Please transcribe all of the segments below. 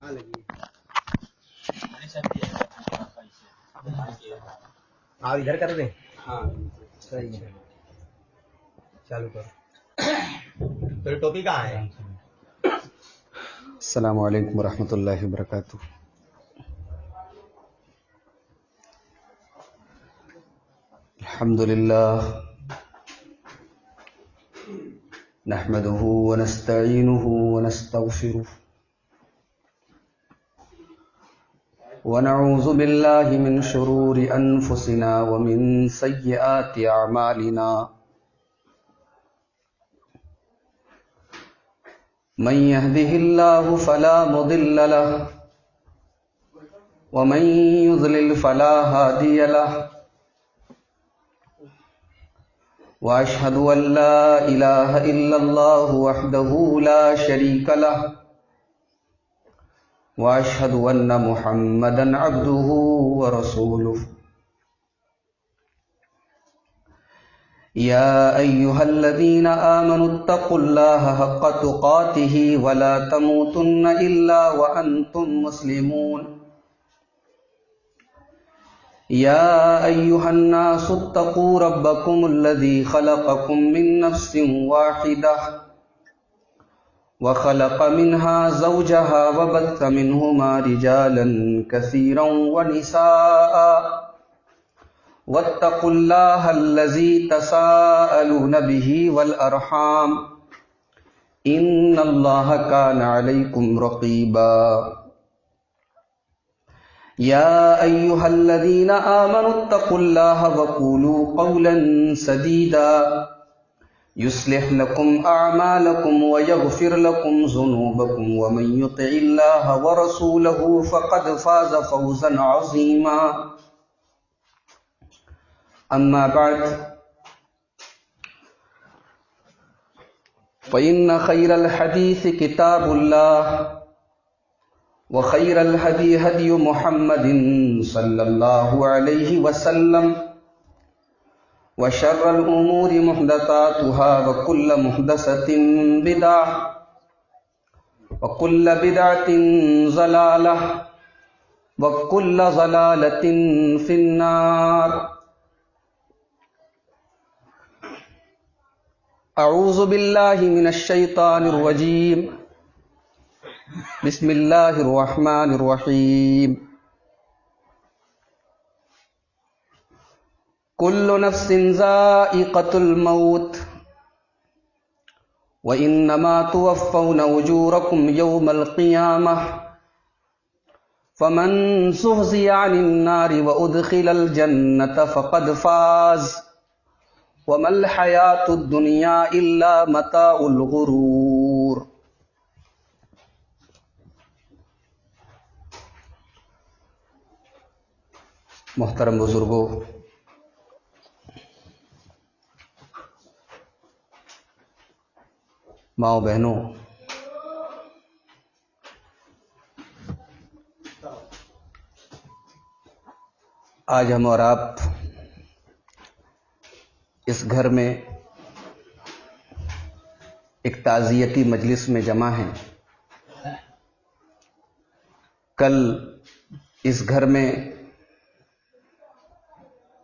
آپ ادھر کر دیں. ہاں صحیح ہے. چالو کرو. پھر ٹوپی کہاں ہے؟ السلام علیکم ورحمۃ اللہ وبرکاتہ. الحمد للہ نحمده ونستعینه ونستغفره ونعوذ باللہ من شرور انفسنا ومن سیئات اعمالنا من يهده الله فلا مضل له ومن يضلل فلا هادي له واشهد ان لا اله الا الله وحده لا شريك له واشهد ان محمدا عبده ورسوله. يا ايها الذين امنوا اتقوا الله حق تقاته ولا تموتن الا وانتم مسلمون. يا ايها الناس اتقوا ربكم الذي خلقكم من نفس واحده وخلق منها زوجها وبث منهما رجالا كثيرا ونساء واتقوا الله الذي تساءلون به والأرحام إن الله كان عليكم رقيبا. يا أيها الذين آمنوا اتقوا الله وقولوا قولا سديدا يصلح لكم أعمالكم ويغفر لكم ذنوبكم ومن يطع الله ورسوله فقد فاز فوزا عظيما. أما بعد فإن خير الحديث كتاب الله وخير الهدي هدي محمد صلى الله عليه وسلم وشر الأمور محدثاتها وكل محدثة بدعة وكل بدعة ضلالة وكل ضلالة في النار. اعوذ باللہ من الشیطان الرجیم. بسم اللہ الرحمن الرحیم. کل نفس ذائقۃ الموت وانما توفون اجورکم یوم القیامہ فمن زحزح عن النار وادخل الجنة فقد فاز وما الحیاۃ الدنیا الا متاع الغرور. محترم بزرگوں، ماؤں بہنوں، آج ہم اور آپ اس گھر میں ایک تعزیتی مجلس میں جمع ہیں. کل اس گھر میں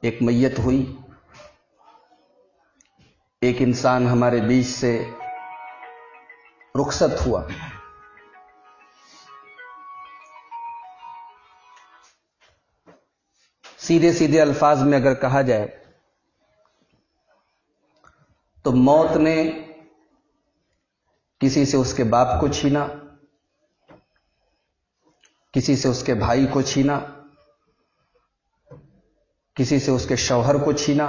ایک میت ہوئی، ایک انسان ہمارے بیچ سے رخصت ہوا. سیدھے سیدھے الفاظ میں اگر کہا جائے تو موت نے کسی سے اس کے باپ کو چھینا، کسی سے اس کے بھائی کو چھینا، کسی سے اس کے شوہر کو چھینا.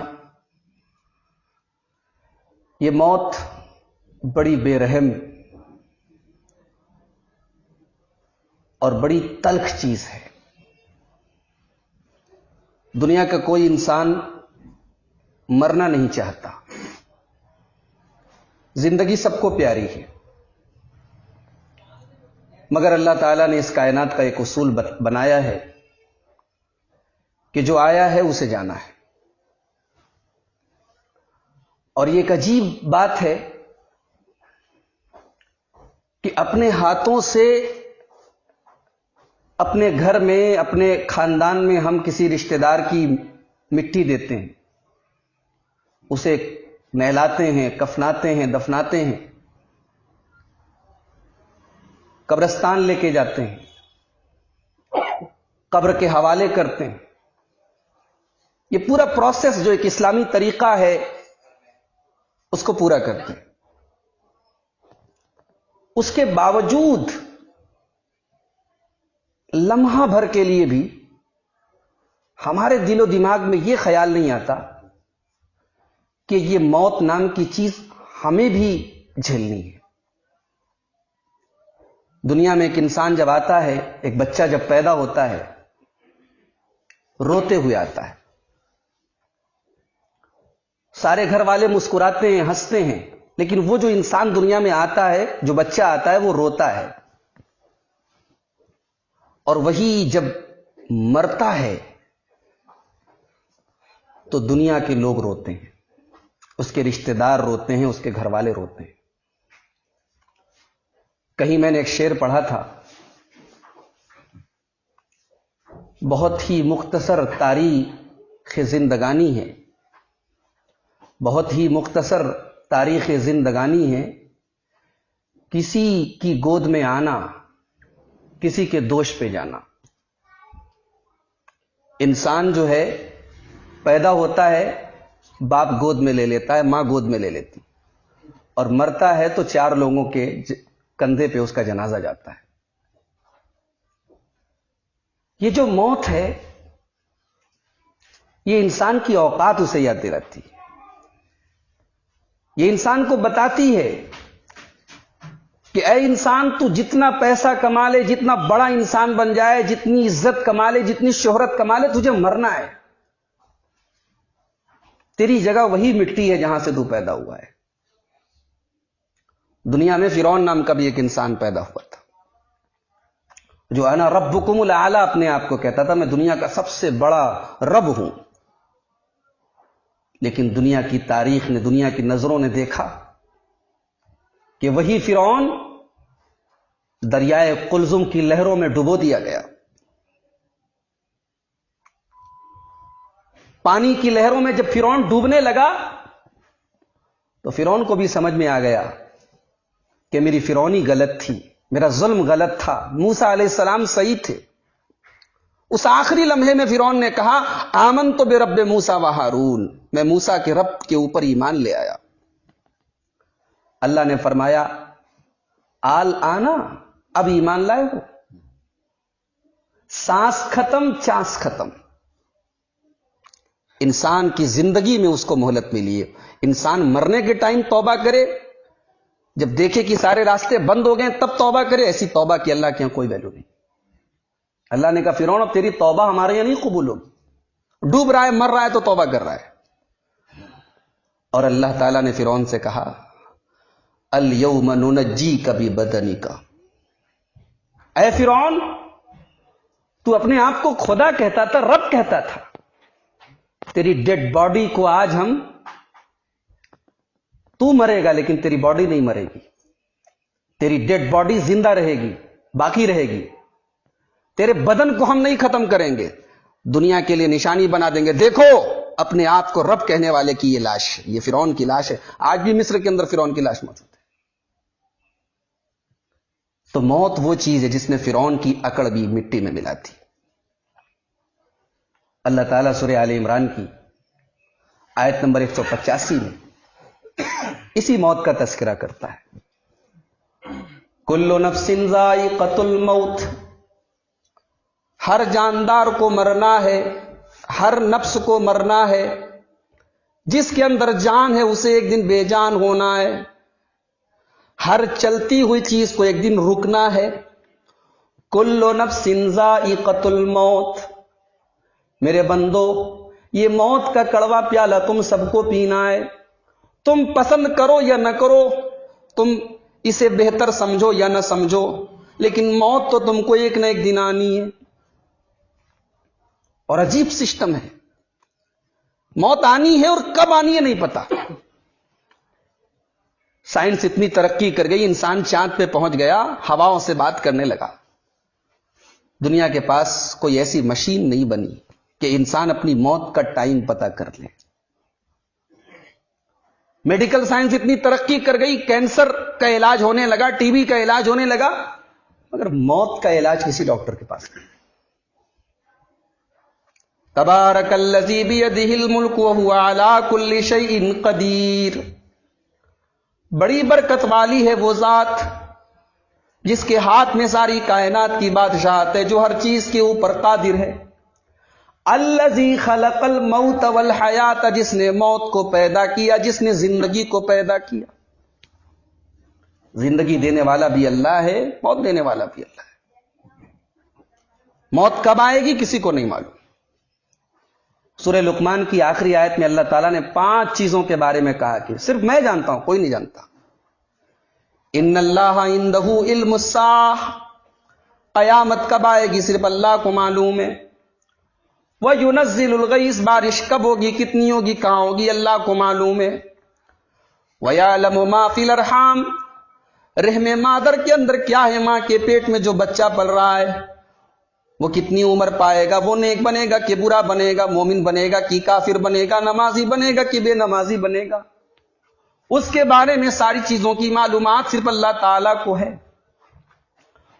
یہ موت بڑی بے رحم اور بڑی تلخ چیز ہے. دنیا کا کوئی انسان مرنا نہیں چاہتا، زندگی سب کو پیاری ہے، مگر اللہ تعالیٰ نے اس کائنات کا ایک اصول بنایا ہے کہ جو آیا ہے اسے جانا ہے. اور یہ ایک عجیب بات ہے کہ اپنے ہاتھوں سے اپنے گھر میں، اپنے خاندان میں ہم کسی رشتہ دار کی مٹی دیتے ہیں، اسے نہلاتے ہیں، کفناتے ہیں، دفناتے ہیں، قبرستان لے کے جاتے ہیں، قبر کے حوالے کرتے ہیں. یہ پورا پروسیس جو ایک اسلامی طریقہ ہے اس کو پورا کرتے ہیں. اس کے باوجود لمحہ بھر کے لیے بھی ہمارے دل و دماغ میں یہ خیال نہیں آتا کہ یہ موت نام کی چیز ہمیں بھی جھیلنی ہے. دنیا میں ایک انسان جب آتا ہے، ایک بچہ جب پیدا ہوتا ہے، روتے ہوئے آتا ہے. سارے گھر والے مسکراتے ہیں، ہنستے ہیں، لیکن وہ جو انسان دنیا میں آتا ہے، جو بچہ آتا ہے، وہ روتا ہے. اور وہی جب مرتا ہے تو دنیا کے لوگ روتے ہیں، اس کے رشتہ دار روتے ہیں، اس کے گھر والے روتے ہیں. کہیں میں نے ایک شعر پڑھا تھا، بہت ہی مختصر تاریخ زندگانی ہے، بہت ہی مختصر تاریخ زندگانی ہے، کسی کی گود میں آنا، کسی کے دوش پہ جانا. انسان جو ہے پیدا ہوتا ہے، باپ گود میں لے لیتا ہے، ماں گود میں لے لیتی، اور مرتا ہے تو 4 لوگوں کے کندھے پہ اس کا جنازہ جاتا ہے. یہ جو موت ہے، یہ انسان کی اوقات اسے یاد دلاتی ہے. یہ انسان کو بتاتی ہے کہ اے انسان، تو جتنا پیسہ کما لے، جتنا بڑا انسان بن جائے، جتنی عزت کما لے، جتنی شہرت کما لے، تجھے مرنا ہے. تیری جگہ وہی مٹی ہے جہاں سے تو پیدا ہوا ہے. دنیا میں فرعون نام کا بھی ایک انسان پیدا ہوا تھا، جو انا ربکم الاعلی اپنے آپ کو کہتا تھا، میں دنیا کا سب سے بڑا رب ہوں. لیکن دنیا کی تاریخ نے، دنیا کی نظروں نے دیکھا کہ وہی فرعون دریائے قلزم کی لہروں میں ڈبو دیا گیا. پانی کی لہروں میں جب فرعون ڈوبنے لگا تو فرعون کو بھی سمجھ میں آ گیا کہ میری فرعونی غلط تھی، میرا ظلم غلط تھا، موسیٰ علیہ السلام صحیح تھے. اس آخری لمحے میں فرعون نے کہا آمنت برب موسیٰ و ہارون، میں موسیٰ کے رب کے اوپر ایمان لے آیا. اللہ نے فرمایا آل آنا، اب ایمان لائے ہو، سانس ختم، چانس ختم. انسان کی زندگی میں اس کو مہلت ملی ہے. انسان مرنے کے ٹائم توبہ کرے، جب دیکھے کہ سارے راستے بند ہو گئے تب توبہ کرے. ایسی توبہ کی اللہ کے یہاں کوئی ویلو نہیں. اللہ نے کہا فرعون اب تیری توبہ ہمارے یہاں نہیں قبول ہوگی. ڈوب رہا ہے، مر رہا ہے تو توبہ کر رہا ہے. اور اللہ تعالیٰ نے فرعون سے کہا الیوم ننجیک ببدنک، اے فرعون تو اپنے آپ کو خدا کہتا تھا، رب کہتا تھا، تیری ڈیڈ باڈی کو آج ہم، تو مرے گا لیکن تیری باڈی نہیں مرے گی. تیری ڈیڈ باڈی زندہ رہے گی، باقی رہے گی. تیرے بدن کو ہم نہیں ختم کریں گے، دنیا کے لیے نشانی بنا دیں گے. دیکھو اپنے آپ کو رب کہنے والے کی یہ لاش، یہ فرعون کی لاش ہے. آج بھی مصر کے اندر فرعون کی لاش موجود ہے. تو موت وہ چیز ہے جس نے فرعون کی اکڑ بھی مٹی میں ملا دی. اللہ تعالیٰ سورہ آل عمران کی آیت نمبر 185 میں اسی موت کا تذکرہ کرتا ہے. کل نفس ذائقۃ الموت، ہر جاندار کو مرنا ہے، ہر نفس کو مرنا ہے. جس کے اندر جان ہے اسے ایک دن بے جان ہونا ہے. ہر چلتی ہوئی چیز کو ایک دن رکنا ہے. کل نفس ذائقۃ الموت، میرے بندو یہ موت کا کڑوا پیالہ تم سب کو پینا ہے. تم پسند کرو یا نہ کرو، تم اسے بہتر سمجھو یا نہ سمجھو، لیکن موت تو تم کو ایک نہ ایک دن آنی ہے. اور عجیب سسٹم ہے، موت آنی ہے اور کب آنی ہے نہیں پتا. سائنس اتنی ترقی کر گئی، انسان چاند پہ پہنچ گیا، ہواؤں سے بات کرنے لگا. دنیا کے پاس کوئی ایسی مشین نہیں بنی کہ انسان اپنی موت کا ٹائم پتہ کر لے. میڈیکل سائنس اتنی ترقی کر گئی، کینسر کا علاج ہونے لگا، ٹی بی کا علاج ہونے لگا، مگر موت کا علاج کسی ڈاکٹر کے پاس نہیں. تبارک الذی بیدہ الملک وہو علی کل شیء قدیر. بڑی برکت والی ہے وہ ذات جس کے ہاتھ میں ساری کائنات کی بادشاہت ہے، جو ہر چیز کے اوپر قادر ہے. الذی خلق الموت والحیات، جس نے موت کو پیدا کیا، جس نے زندگی کو پیدا کیا. زندگی دینے والا بھی اللہ ہے، موت دینے والا بھی اللہ ہے. موت کب آئے گی کسی کو نہیں معلوم. سورہ لقمان کی آخری آیت میں اللہ تعالیٰ نے 5 چیزوں کے بارے میں کہا کہ صرف میں جانتا ہوں، کوئی نہیں جانتا. ان اللہ عندہ علم الساعہ، قیامت کب آئے گی صرف اللہ کو معلوم ہے. وَيُنَزِّلُ الْغَيْثَ، بارش کب ہوگی، کتنی ہوگی، کہاں ہوگی، اللہ کو معلوم ہے. وَيَعْلَمُ مَا فِي الْأَرْحَامِ، رحم مادر کے اندر کیا ہے، ماں کے پیٹ میں جو بچہ پل رہا ہے وہ کتنی عمر پائے گا، وہ نیک بنے گا کہ برا بنے گا، مومن بنے گا کہ کافر بنے گا، نمازی بنے گا کہ بے نمازی بنے گا. اس کے بارے میں ساری چیزوں کی معلومات صرف اللہ تعالیٰ کو ہے.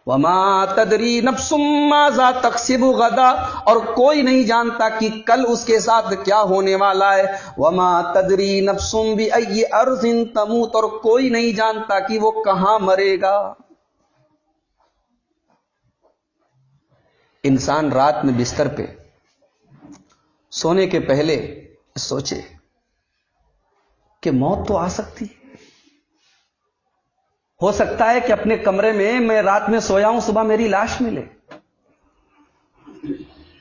وَمَا تَدْرِي نَفْسٌ مَاذَا تَكْسِبُ غَدًا، اور کوئی نہیں جانتا کہ کل اس کے ساتھ کیا ہونے والا ہے. وَمَا تَدْرِي نَفْسٌ بِأَيِّ أَرْضٍ تَمُوتُ، اور کوئی نہیں جانتا کہ وہ کہاں مرے گا. انسان رات میں بستر پہ سونے کے پہلے سوچے کہ موت تو آ سکتی ہے. ہو سکتا ہے کہ اپنے کمرے میں رات میں سویا ہوں، صبح میری لاش ملے.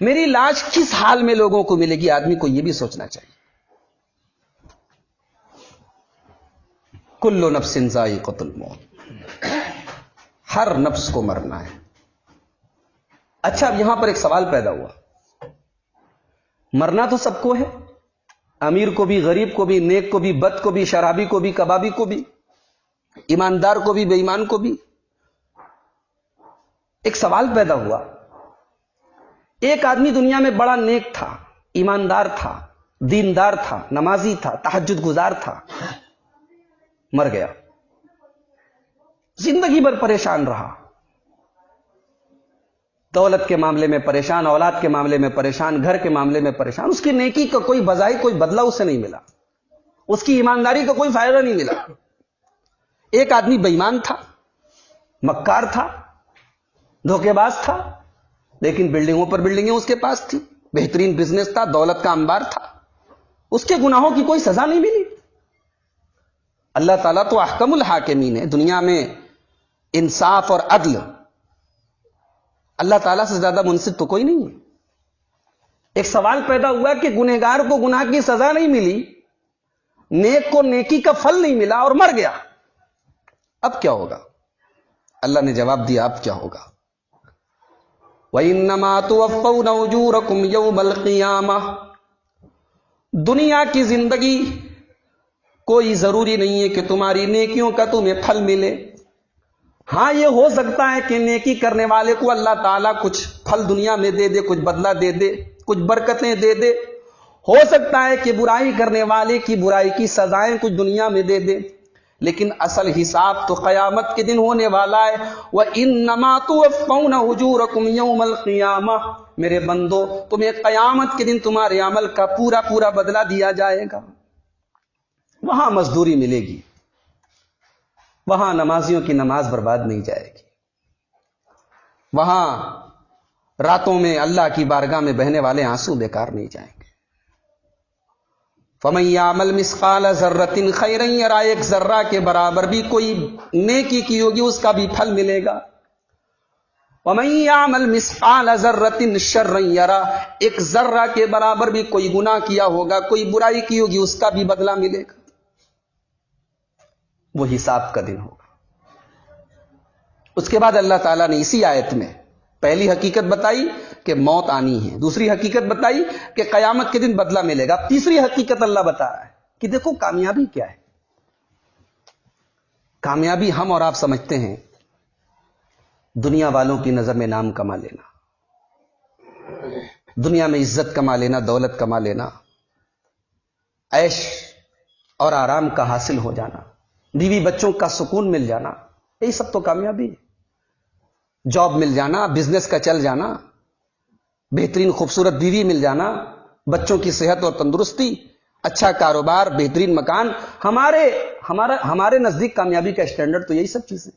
میری لاش کس حال میں لوگوں کو ملے گی، آدمی کو یہ بھی سوچنا چاہیے. کل نفس ذائقۃ الموت، ہر نفس کو مرنا ہے. اچھا، اب یہاں پر ایک سوال پیدا ہوا. مرنا تو سب کو ہے، امیر کو بھی، غریب کو بھی، نیک کو بھی، بد کو بھی، شرابی کو بھی، کبابی کو بھی، ایماندار کو بھی، بے ایمان کو بھی. ایک سوال پیدا ہوا. ایک آدمی دنیا میں بڑا نیک تھا، ایماندار تھا، دیندار تھا، نمازی تھا، تہجد گزار تھا، مر گیا. زندگی بھر پریشان رہا، دولت کے معاملے میں پریشان، اولاد کے معاملے میں پریشان، گھر کے معاملے میں پریشان. اس کی نیکی کا کوئی بجائے کوئی بدلہ اسے نہیں ملا، اس کی ایمانداری کا کوئی فائدہ نہیں ملا. ایک آدمی بے ایمان تھا، مکار تھا، دھوکے باز تھا، لیکن بلڈنگوں پر بلڈنگیں اس کے پاس تھی، بہترین بزنس تھا، دولت کا انبار تھا. اس کے گناہوں کی کوئی سزا نہیں ملی. اللہ تعالیٰ تو احکم الحاکمین ہے، دنیا میں انصاف اور عدل اللہ تعالیٰ سے زیادہ منصف تو کوئی نہیں ہے. ایک سوال پیدا ہوا کہ گنہگار کو گناہ کی سزا نہیں ملی، نیک کو نیکی کا پھل نہیں ملا اور مر گیا، اب کیا ہوگا؟ اللہ نے جواب دیا، اب کیا ہوگا؟ وَإِنَّمَا تُوَفَّوْنَ أُجُورَكُمْ يَوْمَ الْقِيَامَةِ، دنیا کی زندگی کوئی ضروری نہیں ہے کہ تمہاری نیکیوں کا تمہیں پھل ملے. ہاں، یہ ہو سکتا ہے کہ نیکی کرنے والے کو اللہ تعالیٰ کچھ پھل دنیا میں دے دے، کچھ بدلہ دے دے، کچھ برکتیں دے دے. ہو سکتا ہے کہ برائی کرنے والے کی برائی کی سزائیں کچھ دنیا میں دے دے، لیکن اصل حساب تو قیامت کے دن ہونے والا ہے. وَإِنَّمَا تُوَفَّوْنَ أُجُورَكُمْ يَوْمَ الْقِيَامَةِ، میرے بندو تمہیں قیامت کے دن تمہارے عمل کا پورا پورا بدلہ دیا جائے گا. وہاں مزدوری ملے گی، وہاں نمازیوں کی نماز برباد نہیں جائے گی، وہاں راتوں میں اللہ کی بارگاہ میں بہنے والے آنسو بیکار نہیں جائیں گے. فَمَن يَعْمَلْ مِثْقَالَ ذَرَّةٍ خَيْرًا يَرَهُ، ایک ذرہ کے برابر بھی کوئی نیکی کی ہوگی اس کا بھی پھل ملے گا. وَمَن يَعْمَلْ مِثْقَالَ ذَرَّةٍ شَرًّا يَرَهُ، ایک ذرہ کے برابر بھی کوئی گناہ کیا ہوگا، کوئی برائی کی ہوگی، اس کا بھی بدلہ ملے گا. وہ حساب کا دن ہوگا. اس کے بعد اللہ تعالیٰ نے اسی آیت میں پہلی حقیقت بتائی کہ موت آنی ہے، دوسری حقیقت بتائی کہ قیامت کے دن بدلہ ملے گا. تیسری حقیقت اللہ بتا رہا ہے کہ دیکھو کامیابی کیا ہے. کامیابی ہم اور آپ سمجھتے ہیں دنیا والوں کی نظر میں نام کما لینا، دنیا میں عزت کما لینا، دولت کما لینا، عیش اور آرام کا حاصل ہو جانا، بیوی بچوں کا سکون مل جانا، یہی سب تو کامیابی ہے۔ جاب مل جانا، بزنس کا چل جانا، بہترین خوبصورت بیوی مل جانا، بچوں کی صحت اور تندرستی، اچھا کاروبار، بہترین مکان، ہمارے نزدیک کامیابی کا اسٹینڈرڈ تو یہی سب چیزیں۔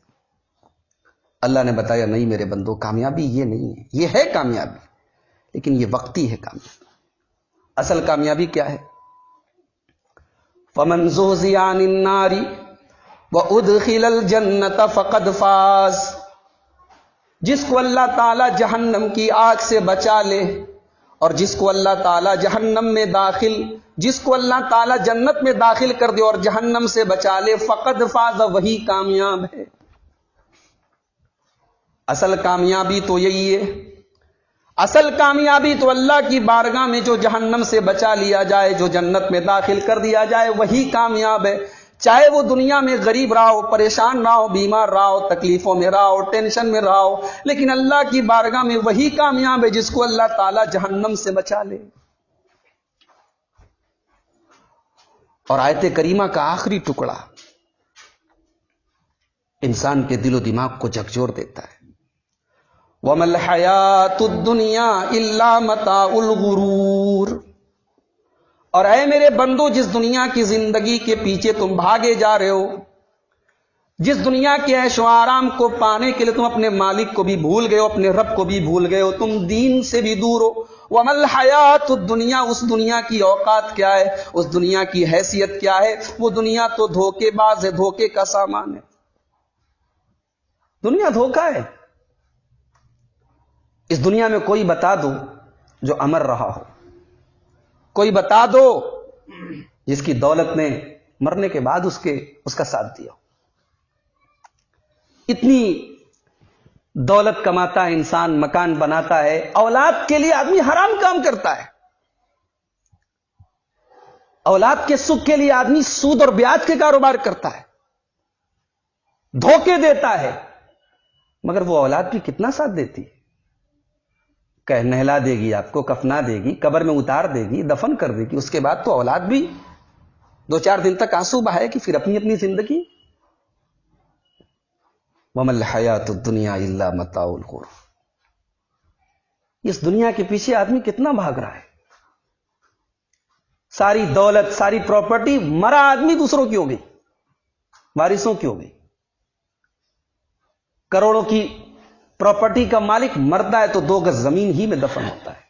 اللہ نے بتایا نہیں میرے بندو، کامیابی یہ نہیں ہے، یہ ہے کامیابی لیکن یہ وقتی ہے کامیابی۔ اصل کامیابی کیا ہے؟ فَمَنْ زُحْزِحَ عَنِ النَّارِ وَأُدْخِلَ الْجَنَّةَ فَقَدْ فَازَ، جس کو اللہ تعالی جہنم کی آگ سے بچا لے اور جس کو اللہ تعالی جس کو اللہ تعالی جنت میں داخل کر دے اور جہنم سے بچا لے، فقد فاز، وہی کامیاب ہے۔ اصل کامیابی تو یہی ہے، اصل کامیابی تو اللہ کی بارگاہ میں جو جہنم سے بچا لیا جائے، جو جنت میں داخل کر دیا جائے، وہی کامیاب ہے۔ چاہے وہ دنیا میں غریب رہا ہو، پریشان رہا ہو، بیمار رہا ہو، تکلیفوں میں رہا ہو، ٹینشن میں رہا ہو، لیکن اللہ کی بارگاہ میں وہی کامیاب ہے جس کو اللہ تعالی جہنم سے بچا لے۔ اور آیت کریمہ کا آخری ٹکڑا انسان کے دل و دماغ کو جھکجھور دیتا ہے، وَمَا الْحَيَاةُ الدُّنْيَا إِلَّا مَتَاعُ الْغُرُورِ، اور اے میرے بندو، جس دنیا کی زندگی کے پیچھے تم بھاگے جا رہے ہو، جس دنیا کے عیش و آرام کو پانے کے لیے تم اپنے مالک کو بھی بھول گئے ہو، اپنے رب کو بھی بھول گئے ہو، تم دین سے بھی دور ہو۔ وَمَا الْحَيَاةُ الدُّنْيَا، اس دنیا کی اوقات کیا ہے، اس دنیا کی حیثیت کیا ہے؟ وہ دنیا تو دھوکے باز ہے، دھوکے کا سامان ہے۔ دنیا دھوکا ہے۔ اس دنیا میں کوئی بتا دو جو امر رہا ہو، کوئی بتا دو جس کی دولت نے مرنے کے بعد اس کا ساتھ دیا۔ اتنی دولت کماتا ہے انسان، مکان بناتا ہے، اولاد کے لیے آدمی حرام کام کرتا ہے، اولاد کے سکھ کے لیے آدمی سود اور بیاج کے کاروبار کرتا ہے، دھوکے دیتا ہے، مگر وہ اولاد بھی کتنا ساتھ دیتی ہے؟ کہ نہلا دے گی، آپ کو کفنا دے گی، قبر میں اتار دے گی، دفن کر دے گی، اس کے بعد تو اولاد بھی 2-4 دن تک آنسو بہائے گی، پھر اپنی اپنی زندگی۔ وَمَا الْحَيَاةُ الدُّنْيَا إِلَّا مَتَاعُ الْغُرُورِ، اس دنیا کے پیچھے آدمی کتنا بھاگ رہا ہے، ساری دولت، ساری پراپرٹی، مرا آدمی دوسروں کی ہو گئی، وارثوں کی ہو گئی۔ کروڑوں کی پراپرٹی کا مالک مرتا ہے تو 2 گز زمین ہی میں دفن ہوتا ہے۔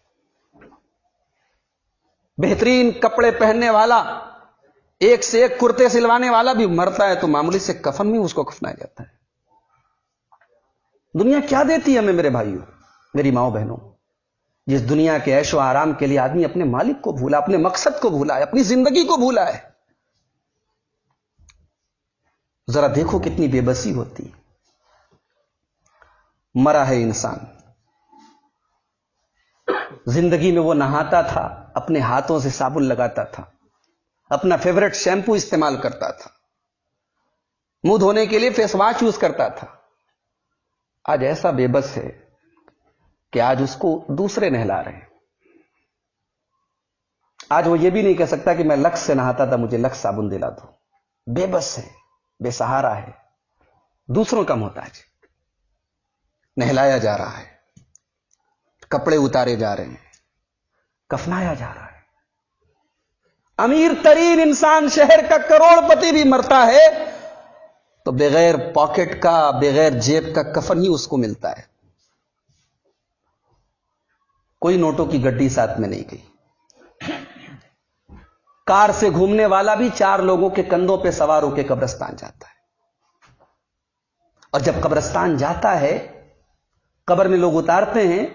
بہترین کپڑے پہننے والا، ایک سے ایک کرتے سلوانے والا بھی مرتا ہے تو معمولی سے کفن میں اس کو کفنایا جاتا ہے۔ دنیا کیا دیتی ہے ہمیں میرے بھائیوں، میری ماؤں بہنوں؟ جس دنیا کے عیش و آرام کے لیے آدمی اپنے مالک کو بھولا، اپنے مقصد کو بھولا ہے، اپنی زندگی کو بھولا ہے۔ ذرا دیکھو کتنی بے بسی ہوتی ہے۔ مرا ہے انسان، زندگی میں وہ نہاتا تھا، اپنے ہاتھوں سے صابن لگاتا تھا، اپنا فیورٹ شیمپو استعمال کرتا تھا، منہ دھونے کے لیے فیس واش یوز کرتا تھا۔ آج ایسا بے بس ہے کہ آج اس کو دوسرے نہلا رہے ہیں۔ آج وہ یہ بھی نہیں کہہ سکتا کہ میں لکس سے نہاتا تھا، مجھے لکس صابن دلا دو۔ بے بس ہے، بے سہارا ہے، دوسروں کا محتاج، نہلایا جا رہا ہے، کپڑے اتارے جا رہے ہیں، کفنایا جا رہا ہے۔ امیر ترین انسان، شہر کا کروڑ پتی بھی مرتا ہے تو بغیر پاکٹ کا، بغیر جیب کا کفن ہی اس کو ملتا ہے، کوئی نوٹوں کی گڈی ساتھ میں نہیں گئی۔ کار سے گھومنے والا بھی 4 لوگوں کے کندھوں پہ سوار ہو کے قبرستان جاتا ہے، اور جب قبرستان جاتا ہے، قبر میں لوگ اتارتے ہیں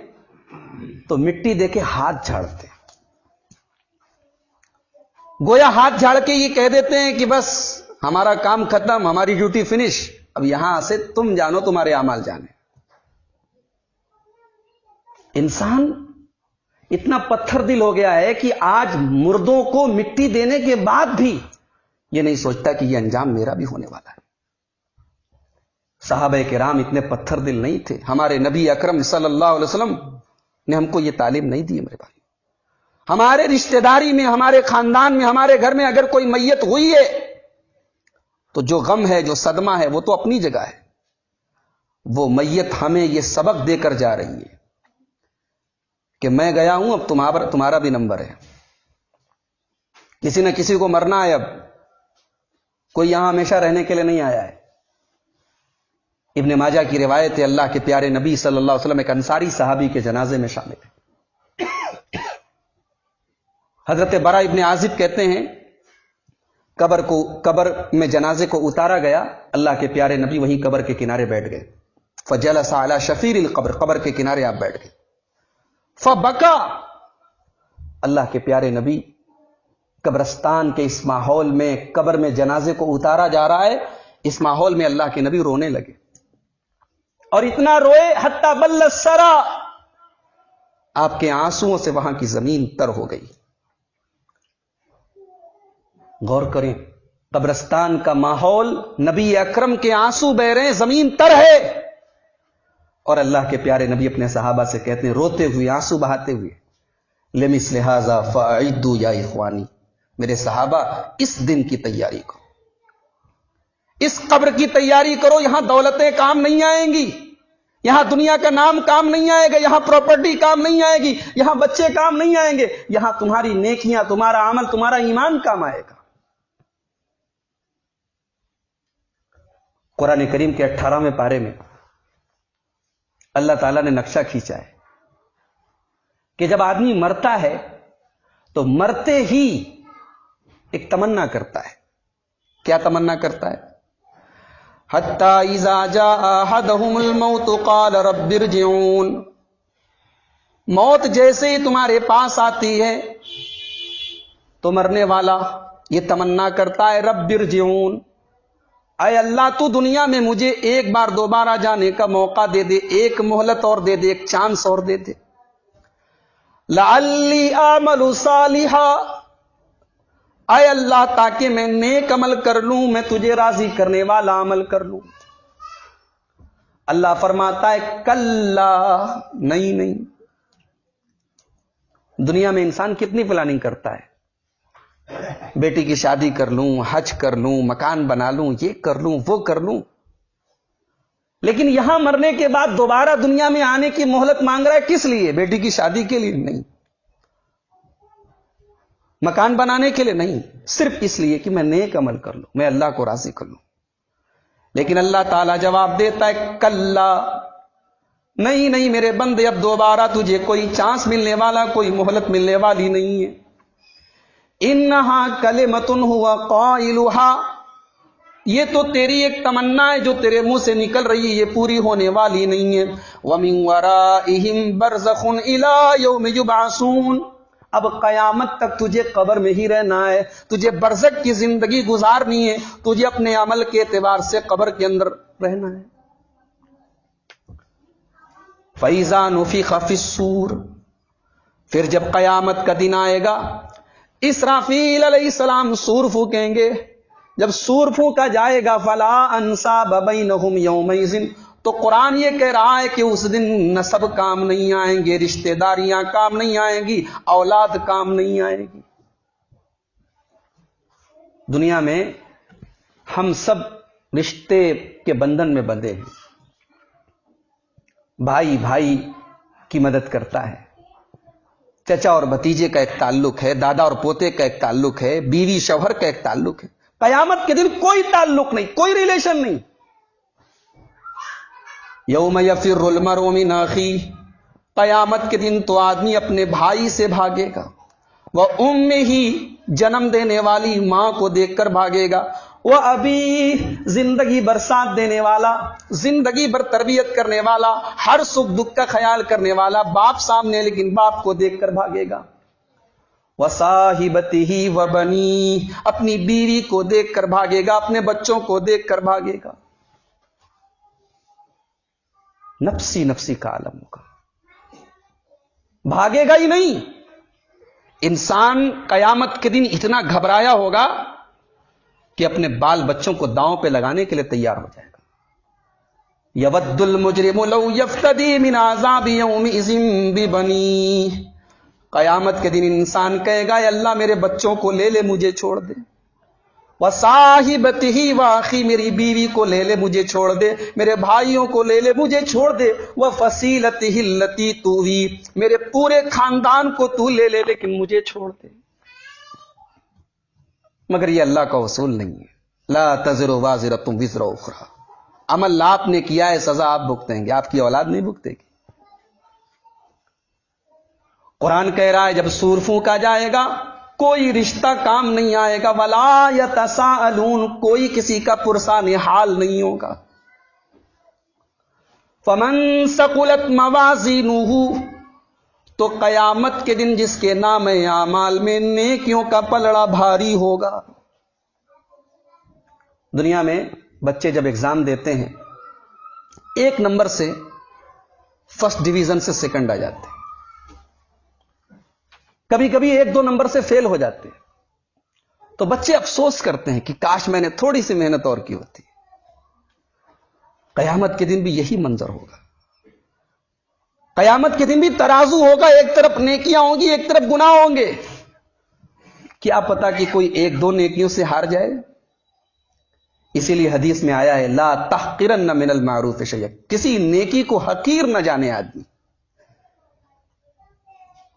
تو مٹی دے کے ہاتھ جھاڑتے ہیں، گویا ہاتھ جھاڑ کے یہ کہہ دیتے ہیں کہ بس ہمارا کام ختم، ہماری ڈیوٹی فنش، اب یہاں سے تم جانو، تمہارے اعمال جانے۔ انسان اتنا پتھر دل ہو گیا ہے کہ آج مردوں کو مٹی دینے کے بعد بھی یہ نہیں سوچتا کہ یہ انجام میرا بھی ہونے والا ہے۔ صحابہ کرام اتنے پتھر دل نہیں تھے۔ ہمارے نبی اکرم صلی اللہ علیہ وسلم نے ہم کو یہ تعلیم نہیں دی ہے میرے بھائی. ہمارے رشتہ داری میں, ہمارے خاندان میں, ہمارے گھر میں اگر کوئی میت ہوئی ہے تو جو غم ہے, جو صدمہ ہے, وہ تو اپنی جگہ ہے. وہ میت ہمیں یہ سبق دے کر جا رہی ہے کہ میں گیا ہوں, اب تمہارا بھی نمبر ہے. کسی نہ کسی کو مرنا ہے. اب کوئی یہاں ہمیشہ رہنے کے لیے نہیں آیا ہے. ابن ماجہ کی روایت ہے, اللہ کے پیارے نبی صلی اللہ علیہ وسلم ایک انصاری صحابی کے جنازے میں شامل ہے. حضرت برا ابن عازب کہتے ہیں قبر میں جنازے کو اتارا گیا, اللہ کے پیارے نبی وہیں قبر کے کنارے بیٹھ گئے. فجلس علی شفیر القبر, قبر کے کنارے آپ بیٹھ گئے. فبکا, اللہ کے پیارے نبی قبرستان کے اس ماحول میں, قبر میں جنازے کو اتارا جا رہا ہے, اس ماحول میں اللہ کے نبی رونے لگے. اور اتنا روئے حتی بل السرا, آپ کے آنسوؤں سے وہاں کی زمین تر ہو گئی. غور کریں, قبرستان کا ماحول, نبی اکرم کے آنسو بہ رہے ہیں, زمین تر ہے, اور اللہ کے پیارے نبی اپنے صحابہ سے کہتے ہیں روتے ہوئے, آنسو بہاتے ہوئے, لمثل ھذا فاعدوا یا اخوانی, میرے صحابہ اس دن کی تیاری کرو, اس قبر کی تیاری کرو. یہاں دولتیں کام نہیں آئیں گی, یہاں دنیا کا نام کام نہیں آئے گا, یہاں پراپرٹی کام نہیں آئے گی, یہاں بچے کام نہیں آئیں گے, یہاں تمہاری نیکیاں, تمہارا عمل, تمہارا ایمان کام آئے گا. قرآن کریم کے 18ویں پارے میں اللہ تعالیٰ نے نقشہ کھینچا ہے کہ جب آدمی مرتا ہے تو مرتے ہی ایک تمنا کرتا ہے. کیا تمنا کرتا ہے؟ حتی اذا جاء احدهم الموت قال رب ارجعون, موت جیسے ہی تمہارے پاس آتی ہے تو مرنے والا یہ تمنا کرتا ہے رب ارجعون, اے اللہ تو دنیا میں مجھے ایک بار دوبارہ جانے کا موقع دے دے, ایک مہلت اور دے دے, ایک چانس اور دے دے. لعلی اعمل صالحا, اے اللہ تاکہ میں نیک عمل کر لوں, میں تجھے راضی کرنے والا عمل کر لوں. اللہ فرماتا ہے کلا, نہیں. دنیا میں انسان کتنی پلاننگ کرتا ہے, بیٹی کی شادی کر لوں, حج کر لوں, مکان بنا لوں, یہ کر لوں, وہ کر لوں, لیکن یہاں مرنے کے بعد دوبارہ دنیا میں آنے کی مہلت مانگ رہا ہے. کس لیے؟ بیٹی کی شادی کے لیے نہیں, مکان بنانے کے لیے نہیں, صرف اس لیے کہ میں نیک عمل کر لوں, میں اللہ کو راضی کر لوں. لیکن اللہ تعالیٰ جواب دیتا ہے کلا, نہیں میرے بندے, اب دوبارہ تجھے کوئی چانس ملنے والا, کوئی مہلت ملنے والی نہیں ہے. انہا کلمۃ ہوا قائلھا, یہ تو تیری ایک تمنا ہے جو تیرے منہ سے نکل رہی ہے, یہ پوری ہونے والی نہیں ہے. وَمِن وَرَائِهِمْ بَرْزَخٌ إِلَىٰ يَوْمِ يُبْعَثُونَ, اب قیامت تک تجھے قبر میں ہی رہنا ہے, تجھے برزخ کی زندگی گزارنی ہے, تجھے اپنے عمل کے اعتبار سے قبر کے اندر رہنا ہے. فَإِذَا نُفِخَ فِي الصُّورِ, پھر جب قیامت کا دن آئے گا, اسرافیل علیہ السلام سور پھونکیں گے. جب سور پھونکا جائے گا فلا انساب بینہم یومئذ, تو قرآن یہ کہہ رہا ہے کہ اس دن نسب کام نہیں آئیں گے, رشتہ داریاں کام نہیں آئیں گی, اولاد کام نہیں آئے گی. دنیا میں ہم سب رشتے کے بندھن میں بندھے ہیں. بھائی کی مدد کرتا ہے, چچا اور بھتیجے کا ایک تعلق ہے, دادا اور پوتے کا ایک تعلق ہے, بیوی شوہر کا ایک تعلق ہے. قیامت کے دن کوئی تعلق نہیں, کوئی ریلیشن نہیں. یوم یفر المرء من اخیہ, قیامت کے دن تو آدمی اپنے بھائی سے بھاگے گا. وہ امہ, جنم دینے والی ماں کو دیکھ کر بھاگے گا. وہ ابھی, زندگی بھر ساتھ دینے والا, زندگی بھر تربیت کرنے والا, ہر سکھ دکھ کا خیال کرنے والا باپ سامنے, لیکن باپ کو دیکھ کر بھاگے گا. وصاحبتہ وبنی, اپنی بیوی کو دیکھ کر بھاگے گا, اپنے بچوں کو دیکھ کر بھاگے گا. نفسی کا عالم ہوگا, بھاگے گا ہی نہیں. انسان قیامت کے دن اتنا گھبرایا ہوگا کہ اپنے بال بچوں کو داؤں پہ لگانے کے لیے تیار ہو جائے گا. یود المجرم لو یفتدی من عذاب یومئذ ببنیہ، قیامت کے دن انسان کہے گا اے اللہ میرے بچوں کو لے لے مجھے چھوڑ دے، وصاحبتہ واخی میری بیوی کو لے لے مجھے چھوڑ دے، میرے بھائیوں کو لے لے مجھے چھوڑ دے، وفصیلتہ التی تؤوی میرے پورے خاندان کو تو لے لے لیکن مجھے چھوڑ دے۔ مگر یہ اللہ کا اصول نہیں ہے، لا تزر وازرۃ وزر اخری، عمل آپ نے کیا ہے سزا آپ بھگتیں گے، آپ کی اولاد نہیں بھگتے گی۔ قرآن کہہ رہا ہے جب سور پھونکا جائے گا کوئی رشتہ کام نہیں آئے گا، ولا یتساءلون کوئی کسی کا پرسان حال نہیں ہوگا۔ فمن ثقلت موازینہ تو قیامت کے دن جس کے نام اعمال میں نیکیوں کا پلڑا بھاری ہوگا۔ دنیا میں بچے جب ایگزام دیتے ہیں 1 نمبر سے فرسٹ ڈویژن سے سیکنڈ آ جاتے ہیں، کبھی کبھی 1-2 نمبر سے فیل ہو جاتے ہیں، تو بچے افسوس کرتے ہیں کہ کاش میں نے تھوڑی سی محنت اور کی ہوتی۔ قیامت کے دن بھی یہی منظر ہوگا، قیامت کے دن بھی ترازو ہوگا، ایک طرف نیکیاں ہوں گی ایک طرف گناہ ہوں گے۔ کیا پتا کہ کوئی 1-2 نیکیوں سے ہار جائے۔ اسی لیے حدیث میں آیا ہے لا تحقرن من المعروف شیئا، کسی نیکی کو حقیر نہ جانے آدمی۔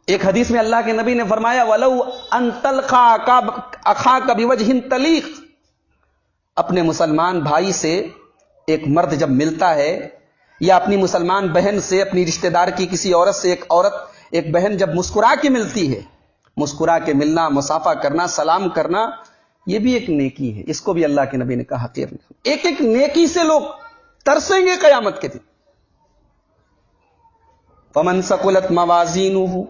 ایک حدیث میں اللہ کے نبی نے فرمایا وَلَوْ أَن تَلْقَىٰ أَخَاكَ بِوَجْهٍ طَلِيقٍ، اپنے مسلمان بھائی سے ایک مرد جب ملتا ہے یا اپنی مسلمان بہن سے، اپنی رشتہ دار کی کسی عورت سے ایک بہن جب مسکرا کے ملتی ہے، مسکرا کے ملنا، مصافحہ کرنا، سلام کرنا، یہ بھی ایک نیکی ہے، اس کو بھی اللہ کے نبی نے کہا حقیر نہیں۔ ایک ایک نیکی سے لوگ ترسیں گے قیامت کے دن۔ فَمَن ثَقُلَتْ مَوَازِينُهُ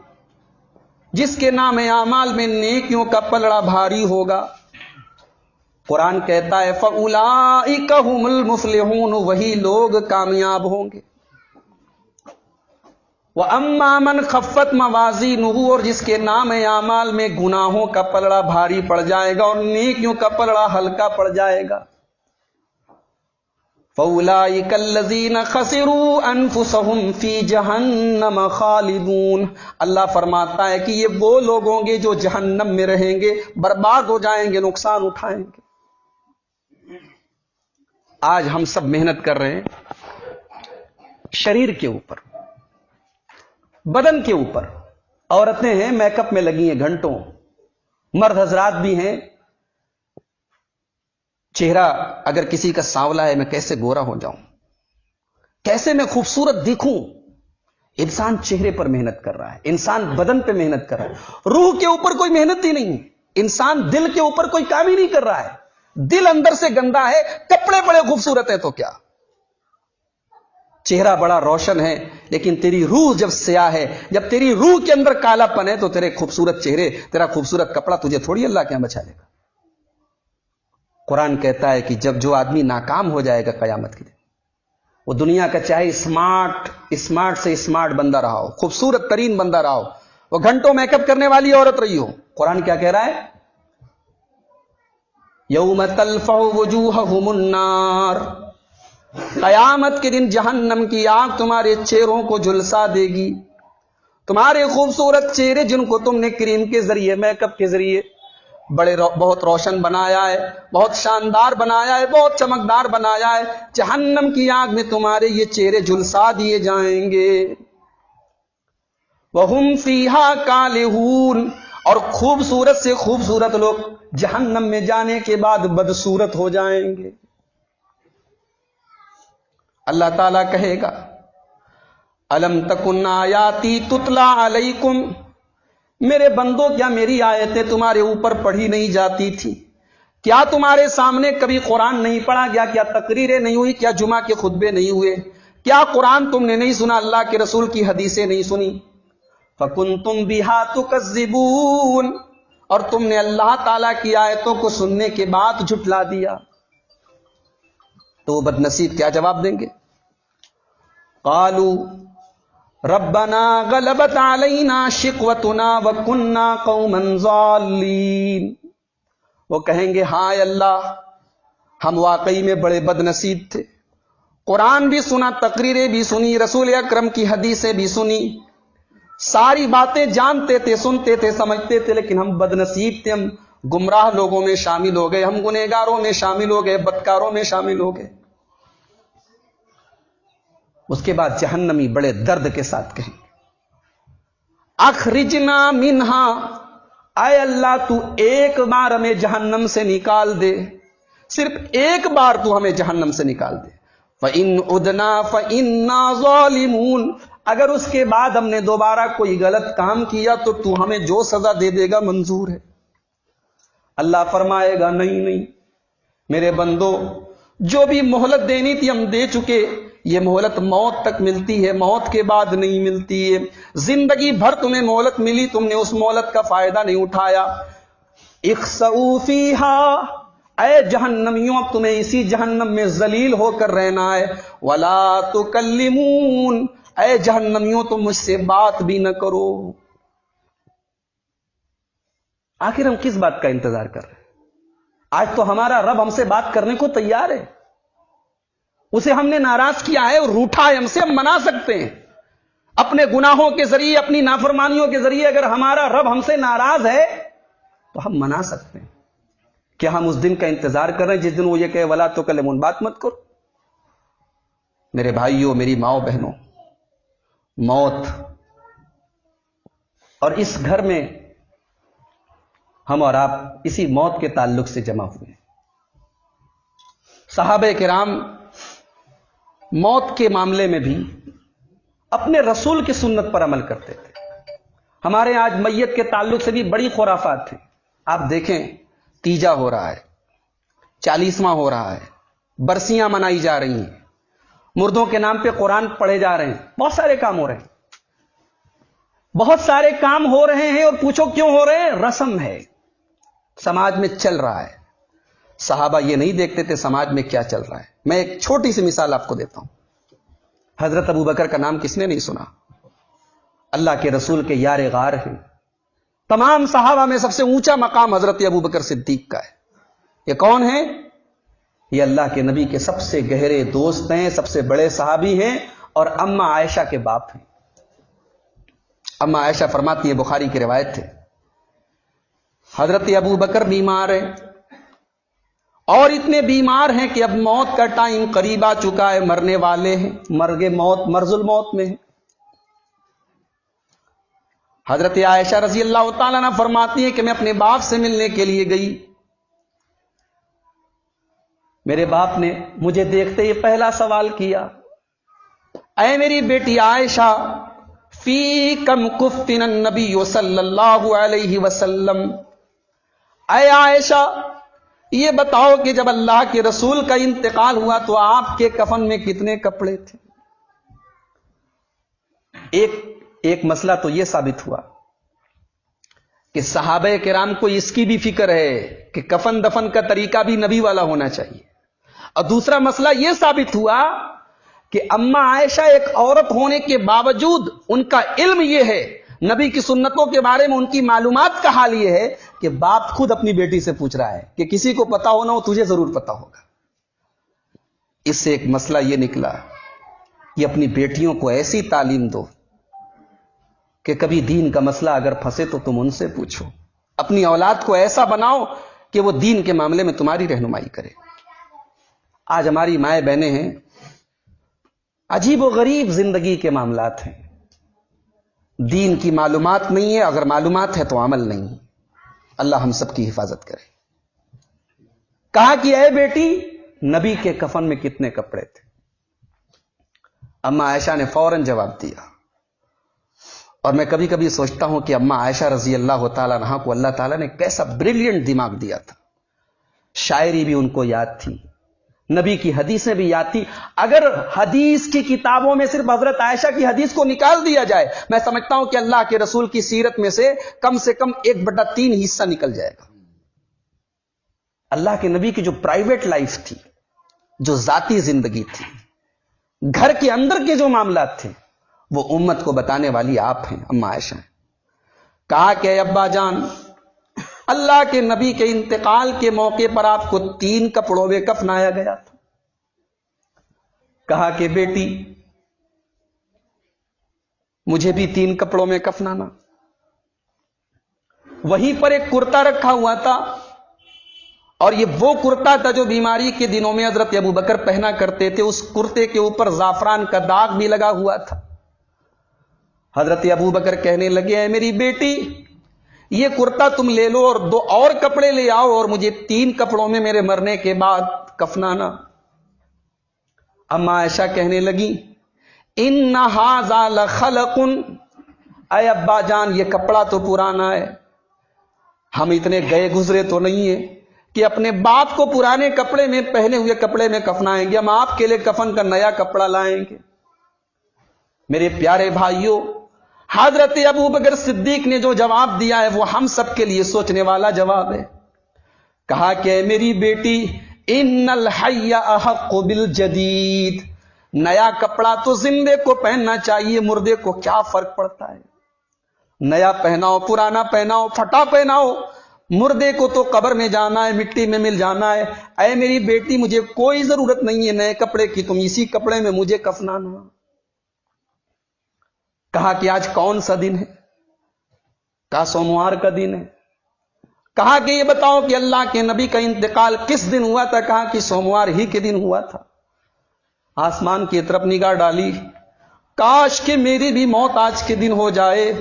جس کے نام اعمال میں نیکیوں کا پلڑا بھاری ہوگا، قرآن کہتا ہے فَأُولَئِكَ هُمُ الْمُفْلِحُونَ وہی لوگ کامیاب ہوں گے۔ وَأَمَّا مَنْ خَفَّتْ مَوَازِينُهُ اور جس کے نام اعمال میں گناہوں کا پلڑا بھاری پڑ جائے گا اور نیکیوں کا پلڑا ہلکا پڑ جائے گا، فَأُولَئِكَ الَّذِينَ خَسِرُوا أَنفُسَهُمْ فِي جَهَنَّمَ خَالِدُونَ، اللہ فرماتا ہے کہ یہ وہ لوگ ہوں گے جو جہنم میں رہیں گے، برباد ہو جائیں گے، نقصان اٹھائیں گے۔ آج ہم سب محنت کر رہے ہیں شریر کے اوپر، بدن کے اوپر، عورتیں ہیں میک اپ میں لگی ہیں گھنٹوں، مرد حضرات بھی ہیں، چہرہ اگر کسی کا سانولا ہے میں کیسے گورا ہو جاؤں، کیسے میں خوبصورت دکھوں۔ انسان چہرے پر محنت کر رہا ہے، انسان بدن پہ محنت کر رہا ہے، روح کے اوپر کوئی محنت ہی نہیں ہے، انسان دل کے اوپر کوئی کام ہی نہیں کر رہا ہے، دل اندر سے گندا ہے، کپڑے بڑے خوبصورت ہیں تو کیا، چہرہ بڑا روشن ہے لیکن تیری روح جب سیاہ ہے، جب تیری روح کے اندر کالا پن ہے تو تیرے خوبصورت چہرے، تیرا خوبصورت کپڑا تجھے تھوڑی اللہ کے یہاں بچا لے گا۔ قرآن کہتا ہے کہ جب جو آدمی ناکام ہو جائے گا قیامت کے دن، وہ دنیا کا چاہے اسمارٹ سے اسمارٹ بندہ رہا ہو، خوبصورت ترین بندہ رہا ہو، وہ گھنٹوں میک اپ کرنے والی عورت رہی ہو، قرآن کیا کہہ رہا ہے یوم تلفح وجوہہم النار، قیامت کے دن جہنم کی آگ تمہارے چہروں کو جھلسا دے گی، تمہارے خوبصورت چہرے جن کو تم نے کریم کے ذریعے، میک اپ کے ذریعے بہت روشن بنایا ہے، بہت شاندار بنایا ہے، بہت چمکدار بنایا ہے، جہنم کی آگ میں تمہارے یہ چہرے جھلسا دیے جائیں گے۔ وَهُمْ فِيهَا كَالِحُونَ اور خوبصورت سے خوبصورت لوگ جہنم میں جانے کے بعد بدصورت ہو جائیں گے۔ اللہ تعالیٰ کہے گا أَلَمْ تَكُنْ آيَاتِي تُتْلَى عَلَيْكُمْ، میرے بندوں کیا میری آیتیں تمہارے اوپر پڑھی نہیں جاتی تھی؟ کیا تمہارے سامنے کبھی قرآن نہیں پڑھا گیا؟ کیا تقریریں نہیں ہوئی؟ کیا جمعہ کے خطبے نہیں ہوئے؟ کیا قرآن تم نے نہیں سنا؟ اللہ کے رسول کی حدیثیں نہیں سنی؟ فَكُنْتُمْ بِهَا تُكَذِّبُونَ اور تم نے اللہ تعالیٰ کی آیتوں کو سننے کے بعد جھٹلا دیا، تو وہ بدنصیب کیا جواب دیں گے؟ قَالُوا ربنا غلبت علینا شقوتنا وکنا قوما ضالین، وہ کہیں گے ہائے اللہ ہم واقعی میں بڑے بد نصیب تھے، قرآن بھی سنا، تقریریں بھی سنی، رسول اکرم کی حدیثیں بھی سنی، ساری باتیں جانتے تھے، سنتے تھے، سمجھتے تھے، لیکن ہم بدنصیب تھے، ہم گمراہ لوگوں میں شامل ہو گئے، ہم گنہگاروں میں شامل ہو گئے، بدکاروں میں شامل ہو گئے۔ اس کے بعد جہنمی بڑے درد کے ساتھ کہیں، اخرجنا منہا، اے اللہ تو ایک بار ہمیں جہنم سے نکال دے، صرف ایک بار تو ہمیں جہنم سے نکال دے۔ فَإِنْ عُدْنَا فَإِنَّا ظَالِمُونَ، اگر اس کے بعد ہم نے دوبارہ کوئی غلط کام کیا تو تو ہمیں جو سزا دے دے گا منظور ہے۔ اللہ فرمائے گا نہیں میرے بندو، جو بھی مہلت دینی تھی ہم دے چکے، یہ مہلت موت تک ملتی ہے، موت کے بعد نہیں ملتی ہے۔ زندگی بھر تمہیں مہلت ملی، تم نے اس مہلت کا فائدہ نہیں اٹھایا۔ اخسؤوا فیہا، اے جہنمیوں اب تمہیں اسی جہنم میں ذلیل ہو کر رہنا ہے۔ ولا تکلمون، اے جہنمیوں تم مجھ سے بات بھی نہ کرو۔ آخر ہم کس بات کا انتظار کر رہے ہیں؟ آج تو ہمارا رب ہم سے بات کرنے کو تیار ہے، اسے ہم نے ناراض کیا ہے اور روٹھا ہے، ہم سے ہم منا سکتے ہیں اپنے گناہوں کے ذریعے، اپنی نافرمانیوں کے ذریعے۔ اگر ہمارا رب ہم سے ناراض ہے تو ہم منا سکتے ہیں۔ کیا ہم اس دن کا انتظار کر رہے ہیں جس دن وہ یہ کہے ولا تکلمون، بات مت کرو؟ میرے بھائیوں، میری ماؤں بہنوں، موت، اور اس گھر میں ہم اور آپ اسی موت کے تعلق سے جمع ہوئے ہیں۔ صحابہ کرام موت کے معاملے میں بھی اپنے رسول کی سنت پر عمل کرتے تھے۔ ہمارے آج میت کے تعلق سے بھی بڑی خرافات ہیں۔ آپ دیکھیں، تیجا ہو رہا ہے، 40واں ہو رہا ہے، برسیاں منائی جا رہی ہیں، مردوں کے نام پہ قرآن پڑھے جا رہے ہیں، بہت سارے کام ہو رہے ہیں، بہت سارے کام ہو رہے ہیں، اور پوچھو کیوں ہو رہے ہیں؟ رسم ہے، سماج میں چل رہا ہے۔ صحابہ یہ نہیں دیکھتے تھے سماج میں کیا چل رہا ہے۔ میں ایک چھوٹی سی مثال آپ کو دیتا ہوں۔ حضرت ابو بکر کا نام کس نے نہیں سنا؟ اللہ کے رسول کے یار غار ہیں۔ تمام صحابہ میں سب سے اونچا مقام حضرت ابو بکر صدیق کا ہے۔ یہ کون ہے؟ یہ اللہ کے نبی کے سب سے گہرے دوست ہیں، سب سے بڑے صحابی ہیں، اور اما عائشہ کے باپ ہیں۔ اما عائشہ فرماتی ہیں، بخاری کی روایت ہے، حضرت ابو بکر بیمار ہیں، اور اتنے بیمار ہیں کہ اب موت کا ٹائم قریب آ چکا ہے، مرنے والے ہیں، مرض الموت میں ہیں۔ حضرت عائشہ رضی اللہ تعالیٰ عنہ فرماتی ہیں کہ میں اپنے باپ سے ملنے کے لیے گئی۔ میرے باپ نے مجھے دیکھتے ہی پہلا سوال کیا، اے میری بیٹی عائشہ، فی کم کفن النبی صلی اللہ علیہ وسلم، اے عائشہ یہ بتاؤ کہ جب اللہ کے رسول کا انتقال ہوا تو آپ کے کفن میں کتنے کپڑے تھے؟ ایک مسئلہ تو یہ ثابت ہوا کہ صحابہ کرام کو اس کی بھی فکر ہے کہ کفن دفن کا طریقہ بھی نبی والا ہونا چاہیے، اور دوسرا مسئلہ یہ ثابت ہوا کہ اما عائشہ ایک عورت ہونے کے باوجود ان کا علم یہ ہے، نبی کی سنتوں کے بارے میں ان کی معلومات کا حال یہ ہے کہ باپ خود اپنی بیٹی سے پوچھ رہا ہے کہ کسی کو پتا ہو نہ ہو تجھے ضرور پتا ہوگا۔ اس سے ایک مسئلہ یہ نکلا کہ اپنی بیٹیوں کو ایسی تعلیم دو کہ کبھی دین کا مسئلہ اگر پھنسے تو تم ان سے پوچھو، اپنی اولاد کو ایسا بناؤ کہ وہ دین کے معاملے میں تمہاری رہنمائی کرے۔ آج ہماری مائیں بہنیں ہیں، عجیب و غریب زندگی کے معاملات ہیں، دین کی معلومات نہیں ہے، اگر معلومات ہے تو عمل نہیں۔ اللہ ہم سب کی حفاظت کرے۔ کہا کہ اے بیٹی، نبی کے کفن میں کتنے کپڑے تھے؟ اما عائشہ نے فوراً جواب دیا، اور میں کبھی کبھی سوچتا ہوں کہ اما عائشہ رضی اللہ تعالیٰ عنہا کو اللہ تعالیٰ نے کیسا بریلینٹ دماغ دیا تھا۔ شاعری بھی ان کو یاد تھی، نبی کی حدیثیں بھی یاد تھی۔ اگر حدیث کی کتابوں میں صرف حضرت عائشہ کی حدیث کو نکال دیا جائے، میں سمجھتا ہوں کہ اللہ کے رسول کی سیرت میں سے کم 1/3 حصہ نکل جائے گا۔ اللہ کے نبی کی جو پرائیویٹ لائف تھی، جو ذاتی زندگی تھی، گھر کے اندر کے جو معاملات تھے، وہ امت کو بتانے والی آپ ہیں، اما عائشہ ہیں۔ کہا کہ ابا جان، اللہ کے نبی کے انتقال کے موقع پر آپ کو 3 کپڑوں میں کفنایا گیا تھا۔ کہا کہ بیٹی مجھے بھی 3 کپڑوں میں کفنانا. وہیں پر ایک کرتا رکھا ہوا تھا، اور یہ وہ کرتا تھا جو بیماری کے دنوں میں حضرت ابوبکر پہنا کرتے تھے. اس کرتے کے اوپر زعفران کا داغ بھی لگا ہوا تھا. حضرت ابوبکر کہنے لگے اے میری بیٹی یہ کرتا تم لے لو اور 2 اور کپڑے لے آؤ اور مجھے 3 کپڑوں میں میرے مرنے کے بعد کفنانا. اما عائشہ کہنے لگی ان ھذا لخلق، اے ابا جان یہ کپڑا تو پرانا ہے، ہم اتنے گئے گزرے تو نہیں ہیں کہ اپنے باپ کو پرانے کپڑے میں پہنے ہوئے کپڑے میں کفنائیں گے، ہم آپ کے لیے کفن کا نیا کپڑا لائیں گے. میرے پیارے بھائیوں، حضرت ابوبکر صدیق نے جو جواب دیا ہے وہ ہم سب کے لیے سوچنے والا جواب ہے. کہا کہ میری بیٹی ان الحی احق بالجدید، نیا کپڑا تو زندے کو پہننا چاہیے، مردے کو کیا فرق پڑتا ہے؟ نیا پہناؤ پرانا پہناؤ پھٹا پہناؤ، مردے کو تو قبر میں جانا ہے، مٹی میں مل جانا ہے. اے میری بیٹی مجھے کوئی ضرورت نہیں ہے نئے کپڑے کی، تم اسی کپڑے میں مجھے کفنانا. کہا کہ آج کون سا دن ہے؟ کہا سوموار کا دن ہے. کہا کہ یہ بتاؤ کہ اللہ کے نبی کا انتقال کس دن ہوا تھا؟ کہا کہ سوموار ہی کے دن ہوا تھا. آسمان کی طرف نگاہ ڈالی، کاش کہ میری بھی موت آج کے دن ہو جائے،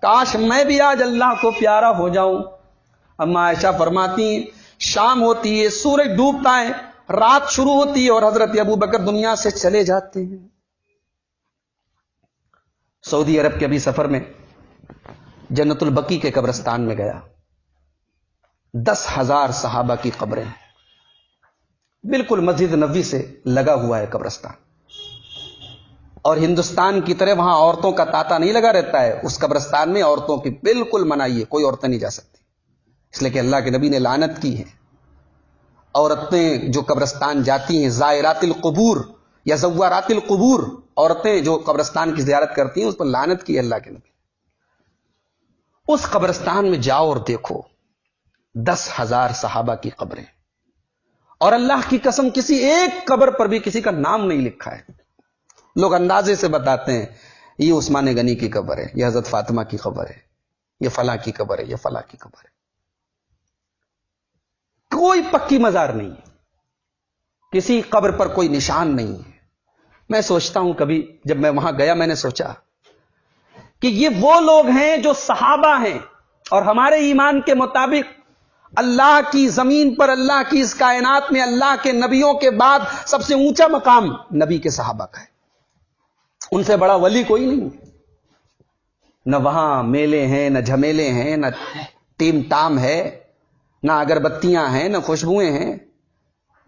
کاش میں بھی آج اللہ کو پیارا ہو جاؤں. اما عائشہ فرماتی ہیں شام ہوتی ہے، سورج ڈوبتا ہے، رات شروع ہوتی ہے اور حضرت ابوبکر دنیا سے چلے جاتے ہیں. سعودی عرب کے ابھی سفر میں جنت البقیع کے قبرستان میں گیا. 10,000 صحابہ کی قبریں، بالکل مسجد نبوی سے لگا ہوا ہے قبرستان. اور ہندوستان کی طرح وہاں عورتوں کا تاتا نہیں لگا رہتا ہے. اس قبرستان میں عورتوں کی بالکل منائی ہے، کوئی عورتیں نہیں جا سکتی، اس لیے کہ اللہ کے نبی نے لعنت کی ہے. عورتیں جو قبرستان جاتی ہیں زائرات القبور یا زوارات القبور، عورتیں جو قبرستان کی زیارت کرتی ہیں اس پر لعنت کی ہے اللہ کے نبی. اس قبرستان میں جاؤ اور دیکھو 10,000 صحابہ کی قبریں، اور اللہ کی قسم کسی ایک قبر پر بھی کسی کا نام نہیں لکھا ہے. لوگ اندازے سے بتاتے ہیں یہ عثمان غنی کی قبر ہے، یہ حضرت فاطمہ کی قبر ہے، یہ فلاں کی قبر ہے، یہ فلاں کی قبر ہے. کوئی پکی مزار نہیں ہے، کسی قبر پر کوئی نشان نہیں ہے. میں سوچتا ہوں کبھی جب میں وہاں گیا میں نے سوچا کہ یہ وہ لوگ ہیں جو صحابہ ہیں، اور ہمارے ایمان کے مطابق اللہ کی زمین پر، اللہ کی اس کائنات میں اللہ کے نبیوں کے بعد سب سے اونچا مقام نبی کے صحابہ کا ہے. ان سے بڑا ولی کوئی نہیں. نہ وہاں میلے ہیں، نہ جھمیلے ہیں، نہ ٹیم ٹام ہے، نہ اگربتیاں ہیں، نہ خوشبوئیں ہیں.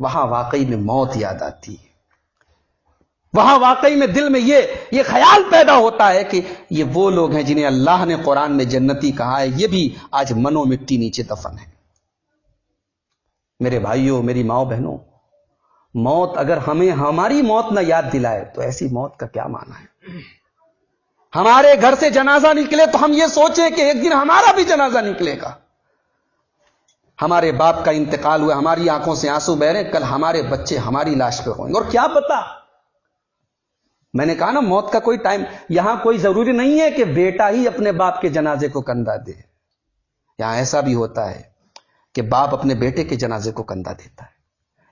وہاں واقعی میں موت یاد آتی ہے. وہاں واقعی میں دل میں یہ خیال پیدا ہوتا ہے کہ یہ وہ لوگ ہیں جنہیں اللہ نے قرآن میں جنتی کہا ہے، یہ بھی آج منو مٹی نیچے دفن ہے. میرے بھائیوں، میری ماؤں بہنوں، موت اگر ہمیں ہماری موت نہ یاد دلائے تو ایسی موت کا کیا معنی ہے؟ ہمارے گھر سے جنازہ نکلے تو ہم یہ سوچیں کہ ایک دن ہمارا بھی جنازہ نکلے گا. ہمارے باپ کا انتقال ہوا، ہماری آنکھوں سے آنسو بہ رہے ہیں، کل ہمارے بچے ہماری لاش پہ ہوں گے، اور کیا پتا. میں نے کہا نا موت کا کوئی ٹائم، یہاں کوئی ضروری نہیں ہے کہ بیٹا ہی اپنے باپ کے جنازے کو کندھا دے. یہاں ایسا بھی ہوتا ہے کہ باپ اپنے بیٹے کے جنازے کو کندھا دیتا ہے.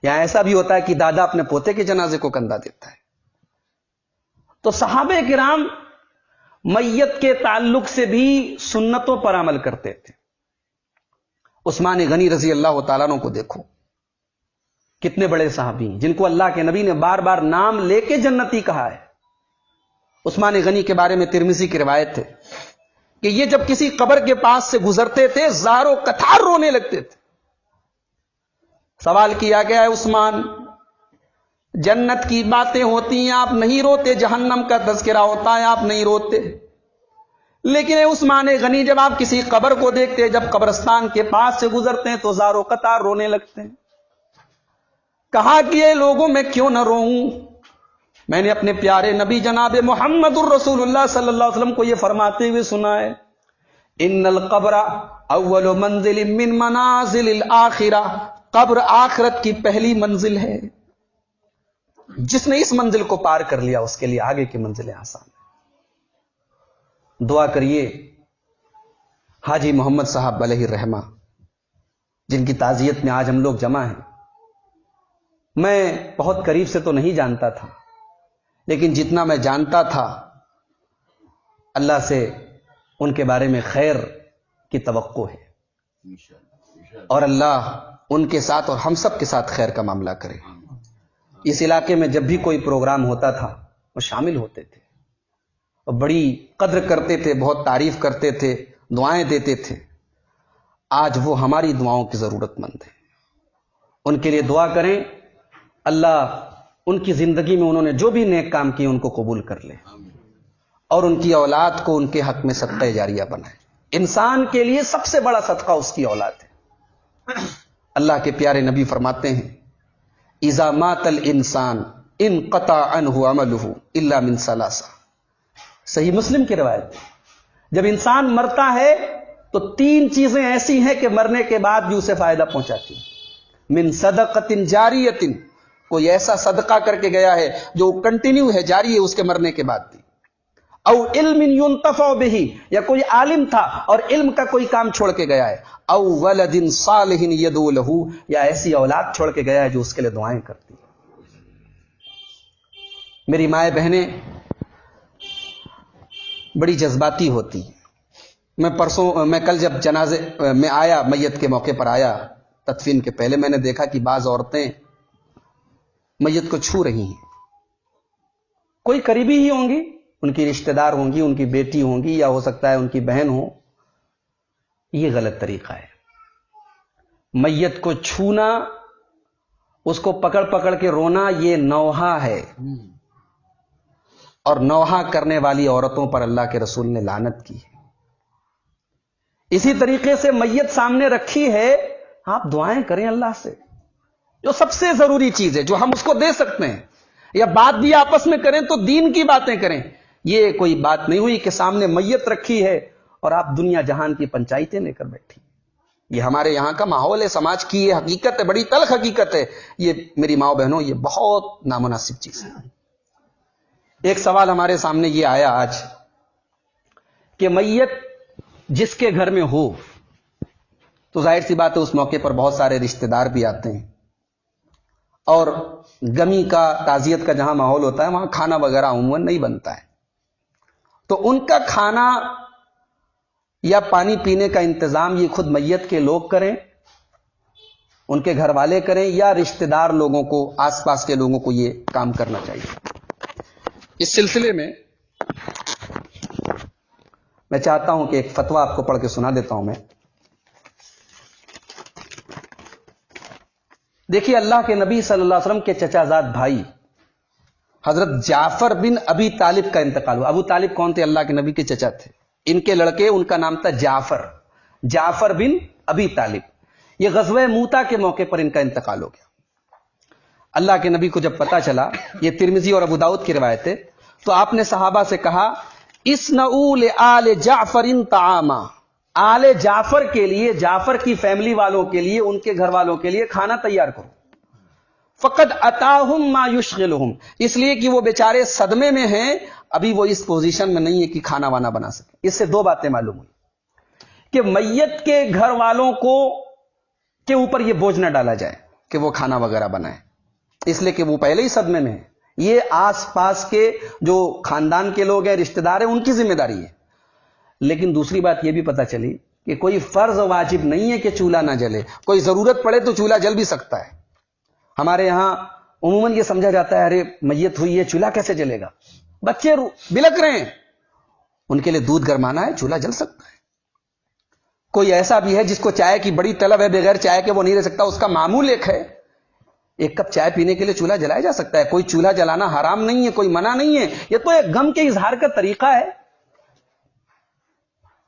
یہاں ایسا بھی ہوتا ہے کہ دادا اپنے پوتے کے جنازے کو کندھا دیتا ہے. تو صحابہ کرام میت کے تعلق سے بھی سنتوں پر عمل کرتے تھے. عثمان غنی رضی اللہ تعالیٰ عنہ کو دیکھو، کتنے بڑے صحابی ہیں جن کو اللہ کے نبی نے بار بار نام لے کے جنتی کہا ہے. عثمان غنی کے بارے میں ترمذی کی روایت ہے کہ یہ جب کسی قبر کے پاس سے گزرتے تھے زاروں قطار رونے لگتے تھے. سوال کیا گیا ہے عثمان جنت کی باتیں ہوتی ہیں آپ نہیں روتے، جہنم کا تذکرہ ہوتا ہے آپ نہیں روتے، لیکن عثمان غنی جب آپ کسی قبر کو دیکھتے ہیں، جب قبرستان کے پاس سے گزرتے ہیں تو زاروں قطار رونے لگتے ہیں. کہا کہ یہ لوگوں میں کیوں نہ روؤں؟ میں نے اپنے پیارے نبی جناب محمد الرسول اللہ صلی اللہ علیہ وسلم کو یہ فرماتے ہوئے سنا ہے، ان القبر اول منزل من منازل الاخرہ، قبر آخرت کی پہلی منزل ہے. جس نے اس منزل کو پار کر لیا اس کے لیے آگے کی منزلیں آسان ہیں۔ دعا کریے حاجی محمد صاحب علیہ الرحمہ، جن کی تعزیت میں آج ہم لوگ جمع ہیں۔ میں بہت قریب سے تو نہیں جانتا تھا، لیکن جتنا میں جانتا تھا اللہ سے ان کے بارے میں خیر کی توقع ہے، اور اللہ ان کے ساتھ اور ہم سب کے ساتھ خیر کا معاملہ کرے۔ اس علاقے میں جب بھی کوئی پروگرام ہوتا تھا وہ شامل ہوتے تھے اور بڑی قدر کرتے تھے، بہت تعریف کرتے تھے، دعائیں دیتے تھے۔ آج وہ ہماری دعاؤں کی ضرورت مند ہے، ان کے لیے دعا کریں، اللہ ان کی زندگی میں انہوں نے جو بھی نیک کام کیے ان کو قبول کر لے، اور ان کی اولاد کو ان کے حق میں صدقہ جاریہ بنائے۔ انسان کے لیے سب سے بڑا صدقہ اس کی اولاد ہے۔ اللہ کے پیارے نبی فرماتے ہیں اذا مات الانسان انقطع عنہ عملہ الا من ثلاث، صحیح مسلم کی روایت ہے، جب انسان مرتا ہے تو تین چیزیں ایسی ہیں کہ مرنے کے بعد بھی اسے فائدہ پہنچاتی ہیں۔ من صدقۃ جاریۃ، کوئی ایسا صدقہ کر کے گیا ہے جو کنٹینیو ہے، جاری ہے اس کے مرنے کے بعد بھی، او علم ينتفع به، یا کوئی عالم تھا اور علم کا کوئی کام چھوڑ کے گیا ہے، او ولد صالح يدعو له، یا ایسی اولاد چھوڑ کے گیا ہے جو اس کے لیے دعائیں کرتی ہے۔ میری مائیں بہنیں بڑی جذباتی ہوتی ہیں۔ میں کل جب جنازے میں آیا، میت کے موقع پر آیا، تدفین کے پہلے میں نے دیکھا کہ بعض عورتیں میت کو چھو رہی ہیں، کوئی قریبی ہی ہوں گی، ان کی رشتہ دار ہوں گی، ان کی بیٹی ہوں گی، یا ہو سکتا ہے ان کی بہن ہو۔ یہ غلط طریقہ ہے۔ میت کو چھونا، اس کو پکڑ پکڑ کے رونا، یہ نوحہ ہے، اور نوحہ کرنے والی عورتوں پر اللہ کے رسول نے لعنت کی ہے۔ اسی طریقے سے میت سامنے رکھی ہے، آپ دعائیں کریں اللہ سے، جو سب سے ضروری چیز ہے، جو ہم اس کو دے سکتے ہیں، یا بات بھی آپس میں کریں تو دین کی باتیں کریں۔ یہ کوئی بات نہیں ہوئی کہ سامنے میت رکھی ہے اور آپ دنیا جہان کی پنچایتیں لے کر بیٹھی۔ یہ ہمارے یہاں کا ماحول ہے، سماج کی یہ حقیقت ہے، بڑی تلخ حقیقت ہے۔ یہ میری ماؤں بہنوں، یہ بہت نامناسب چیز ہے۔ ایک سوال ہمارے سامنے یہ آیا آج کہ میت جس کے گھر میں ہو تو ظاہر سی بات ہے اس موقع پر بہت سارے رشتہ دار بھی آتے ہیں، اور غمی کا، تعزیت کا جہاں ماحول ہوتا ہے وہاں کھانا وغیرہ عموماً نہیں بنتا ہے، تو ان کا کھانا یا پانی پینے کا انتظام یہ خود میت کے لوگ کریں، ان کے گھر والے کریں، یا رشتہ دار لوگوں کو، آس پاس کے لوگوں کو یہ کام کرنا چاہیے۔ اس سلسلے میں میں چاہتا ہوں کہ ایک فتویٰ آپ کو پڑھ کے سنا دیتا ہوں میں۔ دیکھیے، اللہ کے نبی صلی اللہ علیہ وسلم کے چچا زاد بھائی حضرت جعفر بن ابی طالب کا انتقال ہوا۔ ابو طالب کون تھے؟ اللہ کے نبی کے چچا تھے۔ ان کے لڑکے، ان کا نام تھا جعفر بن ابی طالب۔ یہ غزوہ موتا کے موقع پر ان کا انتقال ہو گیا۔ اللہ کے نبی کو جب پتا چلا، یہ ترمذی اور ابو داؤد کی روایت ہے، تو آپ نے صحابہ سے کہا اصنعوا لآل جعفر طعاما، آل جعفر کے لیے، جعفر کی فیملی والوں کے لیے، ان کے گھر والوں کے لیے کھانا تیار کرو۔ فقد اتاہم ما یشغلہم، اس لیے کہ وہ بیچارے صدمے میں ہیں، ابھی وہ اس پوزیشن میں نہیں ہے کہ کھانا وانا بنا سکے۔ اس سے دو باتیں معلوم ہوئی کہ میت کے گھر والوں کو کے اوپر یہ بوجھ نہ ڈالا جائے کہ وہ کھانا وغیرہ بنائے، اس لیے کہ وہ پہلے ہی صدمے میں ہیں۔ یہ آس پاس کے جو خاندان کے لوگ ہیں، رشتہ دار ہیں، ان کی ذمہ داری ہے۔ لیکن دوسری بات یہ بھی پتہ چلی کہ کوئی فرض واجب نہیں ہے کہ چولہا نہ جلے، کوئی ضرورت پڑے تو چولہا جل بھی سکتا ہے۔ ہمارے یہاں عموماً یہ سمجھا جاتا ہے ارے میت ہوئی ہے، چولہا کیسے جلے گا، بچے بلک رہے ہیں، ان کے لیے دودھ گرمانا ہے، چولہا جل سکتا ہے۔ کوئی ایسا بھی ہے جس کو چائے کی بڑی طلب ہے، بغیر چائے کے وہ نہیں رہ سکتا، اس کا معمول ایک ہے، ایک کپ چائے پینے کے لیے چولہا جلایا جا سکتا ہے۔ کوئی چولہا جلانا حرام نہیں ہے، کوئی منع نہیں ہے، یہ تو ایک غم کے اظہار کا طریقہ ہے۔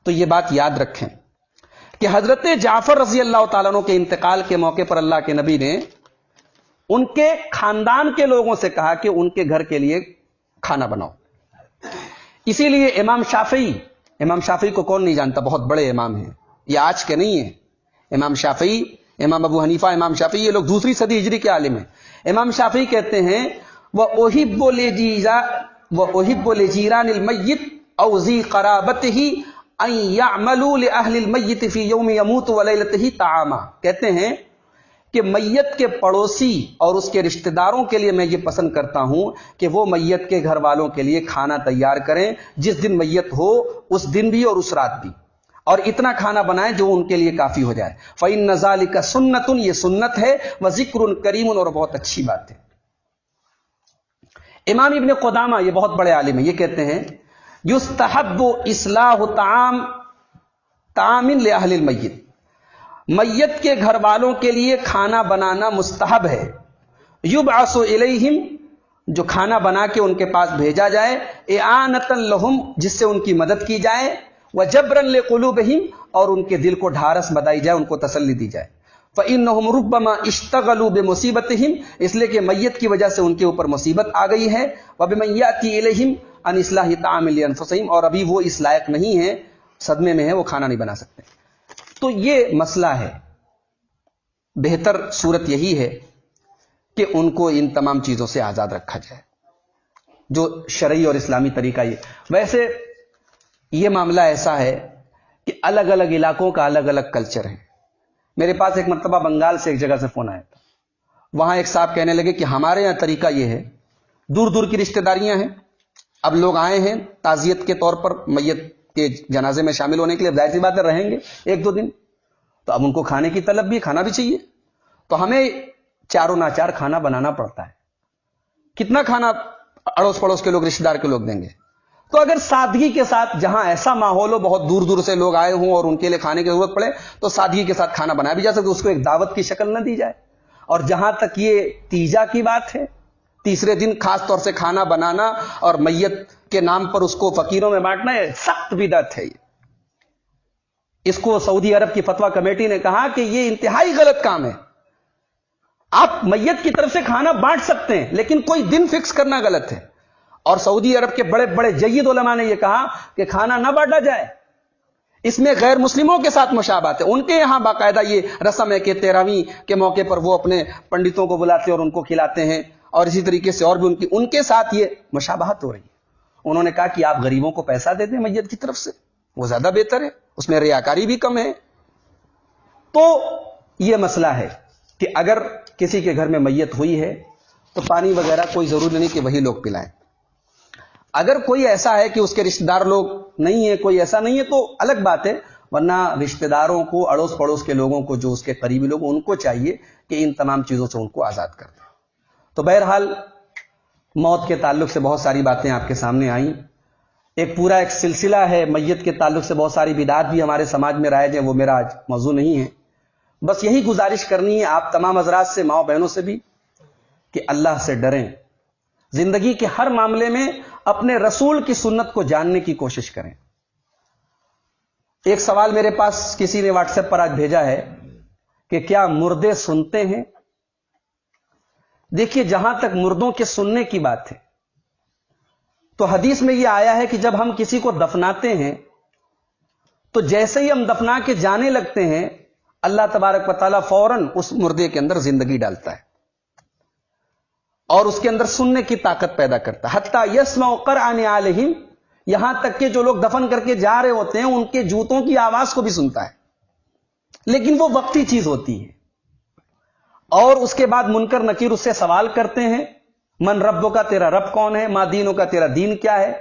تو یہ بات یاد رکھیں کہ حضرت جعفر رضی اللہ تعالیٰ عنہ کے انتقال کے موقع پر اللہ کے نبی نے ان کے خاندان کے لوگوں سے کہا کہ ان کے گھر کے لیے کھانا بناؤ۔ اسی لیے امام شافعی کو کون نہیں جانتا، بہت بڑے امام ہیں، یہ آج کے نہیں ہیں۔ امام شافعی، امام ابو حنیفہ، امام شافعی، یہ لوگ دوسری صدی ہجری کے عالم ہیں۔ امام شافعی کہتے ہیں وأحب لجيران الميت أو ذي قرابته أن يعملوا لأهل الميت في يوم يموت وليلته طعاما. کہتے ہیں کہ میت کے پڑوسی اور اس کے رشتہ داروں کے لیے میں یہ پسند کرتا ہوں کہ وہ میت کے گھر والوں کے لیے کھانا تیار کریں جس دن میت ہو اس دن بھی اور اس رات بھی، اور اتنا کھانا بنائیں جو ان کے لیے کافی ہو جائے. فإن ذلك سنت، یہ سنت ہے، وذکر کریم، اور بہت اچھی بات ہے. امام ابن قدامہ یہ بہت بڑے عالم ہیں، یہ کہتے ہیں یستحب اصلاح طعام لأہل المیت، میت کے گھر والوں کے لیے کھانا بنانا مستحب ہے. یبعث الیہم، جو کھانا بنا کے ان کے پاس بھیجا جائے، اعانۃ لہم، جس سے ان کی مدد کی جائے، وجبرا لقلوبہم، اور ان کے دل کو ڈھارس بدائی جائے، ان کو تسلی دی جائے. فإنہم ربما اشتغلوا بمصیبتہم، اس لیے کہ میت کی وجہ سے ان کے اوپر مصیبت آ گئی ہے. وبمن یأتی الیہم عن اصلاح طعام لانفسہم، اور ابھی وہ اس لائق نہیں ہے، صدمے میں ہے، وہ کھانا نہیں بنا سکتے. تو یہ مسئلہ ہے. بہتر صورت یہی ہے کہ ان کو ان تمام چیزوں سے آزاد رکھا جائے، جو شرعی اور اسلامی طریقہ. یہ ویسے یہ معاملہ ایسا ہے کہ الگ الگ علاقوں کا الگ الگ کلچر ہے. میرے پاس ایک مرتبہ بنگال سے ایک جگہ سے فون آیا تھا. وہاں ایک صاحب کہنے لگے کہ ہمارے یہاں طریقہ یہ ہے، دور دور کی رشتہ داریاں ہیں، اب لوگ آئے ہیں تعزیت کے طور پر میت کے جنازے میں شامل ہونے کے لیے، ظاہر سی بات ہے رہیں گے ایک دو دن، تو اب ان کو کھانے کی طلب بھی، کھانا بھی چاہیے، تو ہمیں چاروں ناچار کھانا بنانا پڑتا ہے. کتنا کھانا اڑوس پڑوس کے لوگ، رشتہ دار کے لوگ دیں گے؟ تو اگر سادگی کے ساتھ، جہاں ایسا ماحول ہو، بہت دور دور سے لوگ آئے ہوں اور ان کے لیے کھانے کی ضرورت پڑے، تو سادگی کے ساتھ کھانا بنایا بھی جا سکتا، اس کو ایک دعوت کی شکل نہ دی جائے. اور جہاں تک یہ تیجا کی بات ہے، تیسرے دن خاص طور سے کھانا بنانا اور میت کے نام پر اس کو فقیروں میں بانٹنا، ہے سخت بدعت ہے. اس کو سعودی عرب کی فتویٰ کمیٹی نے کہا کہ یہ انتہائی غلط کام ہے. آپ میت کی طرف سے کھانا بانٹ سکتے ہیں لیکن کوئی دن فکس کرنا غلط ہے. اور سعودی عرب کے بڑے بڑے جید علماء نے یہ کہا کہ کھانا نہ بانٹا جائے، اس میں غیر مسلموں کے ساتھ مشابہت ہے. ان کے یہاں باقاعدہ یہ رسم ہے کہ 13ویں کے موقع پر وہ اپنے پنڈتوں کو بلاتے اور ان کو کھلاتے ہیں، اور اسی طریقے سے اور بھی ان کے ساتھ یہ مشابہت ہو رہی ہے. انہوں نے کہا کہ آپ غریبوں کو پیسہ دے دیں میت کی طرف سے، وہ زیادہ بہتر ہے، اس میں ریاکاری بھی کم ہے. تو یہ مسئلہ ہے کہ اگر کسی کے گھر میں میت ہوئی ہے تو پانی وغیرہ کوئی ضروری نہیں کہ وہی لوگ پلائیں. اگر کوئی ایسا ہے کہ اس کے رشتہ دار لوگ نہیں ہے، کوئی ایسا نہیں ہے، تو الگ بات ہے، ورنہ رشتہ داروں کو، اڑوس پڑوس کے لوگوں کو، جو اس کے قریبی لوگ، ان کو چاہیے کہ ان تمام چیزوں سے ان کو آزاد کر دیں. تو بہرحال موت کے تعلق سے بہت ساری باتیں آپ کے سامنے آئیں. ایک پورا ایک سلسلہ ہے میت کے تعلق سے، بہت ساری بدعات بھی ہمارے سماج میں رائج ہیں، وہ میرا آج موضوع نہیں ہے. بس یہی گزارش کرنی ہے آپ تمام حضرات سے، ماؤں بہنوں سے بھی، کہ اللہ سے ڈریں. زندگی کے ہر معاملے میں اپنے رسول کی سنت کو جاننے کی کوشش کریں. ایک سوال میرے پاس کسی نے واٹس ایپ پر آج بھیجا ہے کہ کیا مردے سنتے ہیں؟ دیکھیے، جہاں تک مردوں کے سننے کی بات ہے تو حدیث میں یہ آیا ہے کہ جب ہم کسی کو دفناتے ہیں تو جیسے ہی ہم دفنا کے جانے لگتے ہیں، اللہ تبارک و تعالیٰ فوراً اس مردے کے اندر زندگی ڈالتا ہے اور اس کے اندر سننے کی طاقت پیدا کرتا ہے. حتیٰ یسمع قرع نعالہم، یہاں تک کہ جو لوگ دفن کر کے جا رہے ہوتے ہیں ان کے جوتوں کی آواز کو بھی سنتا ہے. لیکن وہ وقتی چیز ہوتی ہے. اور اس کے بعد منکر نکیر اس سے سوال کرتے ہیں، من ربوں کا، تیرا رب کون ہے؟ ما دینوں کا، تیرا دین کیا ہے؟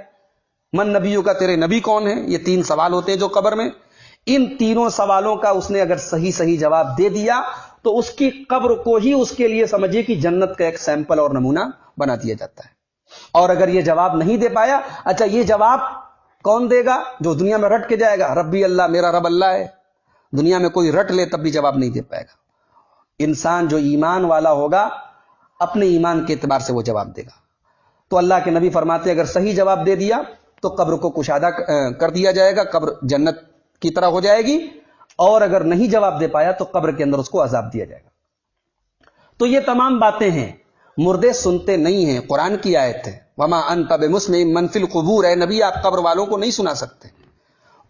من نبیوں کا، تیرے نبی کون ہے؟ یہ 3 سوال ہوتے ہیں جو قبر میں. ان تینوں سوالوں کا اس نے اگر صحیح جواب دے دیا تو اس کی قبر کو ہی اس کے لیے سمجھیے کہ جنت کا ایک سیمپل اور نمونہ بنا دیا جاتا ہے. اور اگر یہ جواب نہیں دے پایا، اچھا یہ جواب کون دے گا؟ جو دنیا میں رٹ کے جائے گا، ربی اللہ، میرا رب اللہ ہے. دنیا میں کوئی رٹ لے تب بھی جواب نہیں دے پائے گا. انسان جو ایمان والا ہوگا اپنے ایمان کے اعتبار سے وہ جواب دے گا. تو اللہ کے نبی فرماتے ہیں اگر صحیح جواب دے دیا تو قبر کو کشادہ کر دیا جائے گا، قبر جنت کی طرح ہو جائے گی. اور اگر نہیں جواب دے پایا تو قبر کے اندر اس کو عذاب دیا جائے گا. تو یہ تمام باتیں ہیں. مردے سنتے نہیں ہیں، قرآن کی آیت ہے، وما انت بمسمع من فی القبور، اے نبی آپ قبر والوں کو نہیں سنا سکتے.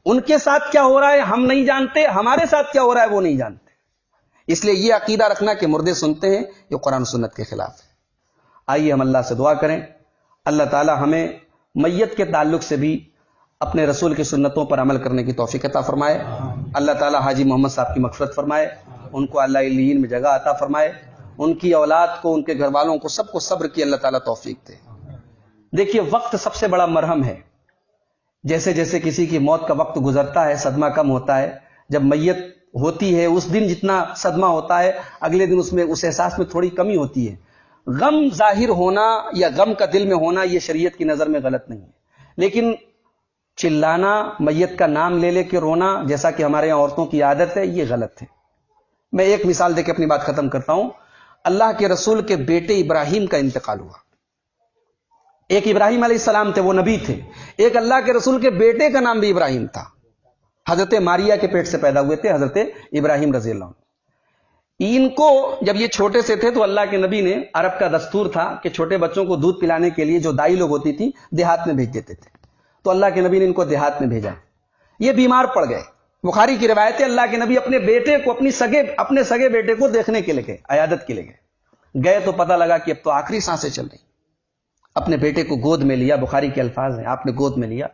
ان کے ساتھ کیا ہو رہا ہے ہم نہیں جانتے، ہمارے ساتھ کیا ہو رہا ہے وہ نہیں جانتے. اس لیے یہ عقیدہ رکھنا کہ مردے سنتے ہیں، یہ قرآن و سنت کے خلاف ہے. آئیے ہم اللہ سے دعا کریں، اللہ تعالی ہمیں میت کے تعلق سے بھی اپنے رسول کی سنتوں پر عمل کرنے کی توفیق عطا فرمائے۔ اللہ تعالی حاجی محمد صاحب کی مغفرت فرمائے، ان کو اللہ علیین میں جگہ عطا فرمائے، ان کی اولاد کو، ان کے گھر والوں کو، سب کو صبر کی اللہ تعالیٰ توفیق دے۔ دیکھیے وقت سب سے بڑا مرہم ہے، جیسے جیسے کسی کی موت کا وقت گزرتا ہے صدمہ کم ہوتا ہے، جب میت ہوتی ہے اس دن جتنا صدمہ ہوتا ہے اگلے دن اس احساس میں تھوڑی کمی ہوتی ہے۔ غم ظاہر ہونا یا غم کا دل میں ہونا یہ شریعت کی نظر میں غلط نہیں ہے، لیکن چلانا، میت کا نام لے لے کے رونا جیسا کہ ہمارے یہاں عورتوں کی عادت ہے، یہ غلط ہے۔ میں ایک مثال دے کے اپنی بات ختم کرتا ہوں۔ اللہ کے رسول کے بیٹے ابراہیم کا انتقال ہوا۔ ایک ابراہیم علیہ السلام تھے، وہ نبی تھے، ایک اللہ کے رسول کے بیٹے کا نام بھی ابراہیم تھا، حضرت ماریہ کے پیٹ سے پیدا ہوئے تھے حضرت ابراہیم رضی اللہ عنہ۔ ان کو جب یہ چھوٹے سے تھے تو اللہ کے نبی نے، عرب کا دستور تھا کہ چھوٹے بچوں کو دودھ پلانے کے لیے جو دائی لوگ ہوتی تھی دیہات میں بھیج دیتے تھے، تو اللہ کے نبی نے ان کو دیہات میں بھیجا۔ یہ بیمار پڑ گئے، بخاری کی روایت ہے اللہ کے نبی اپنے بیٹے کو، اپنے سگے بیٹے کو دیکھنے کے لیے گئے، عیادت کے لیے گئے تو پتہ لگا کہ اب تو آخری سانسیں چل رہی۔ اپنے بیٹے کو گود میں لیا، بخاری کے الفاظ ہیں، آپ نے گود میں لیا۔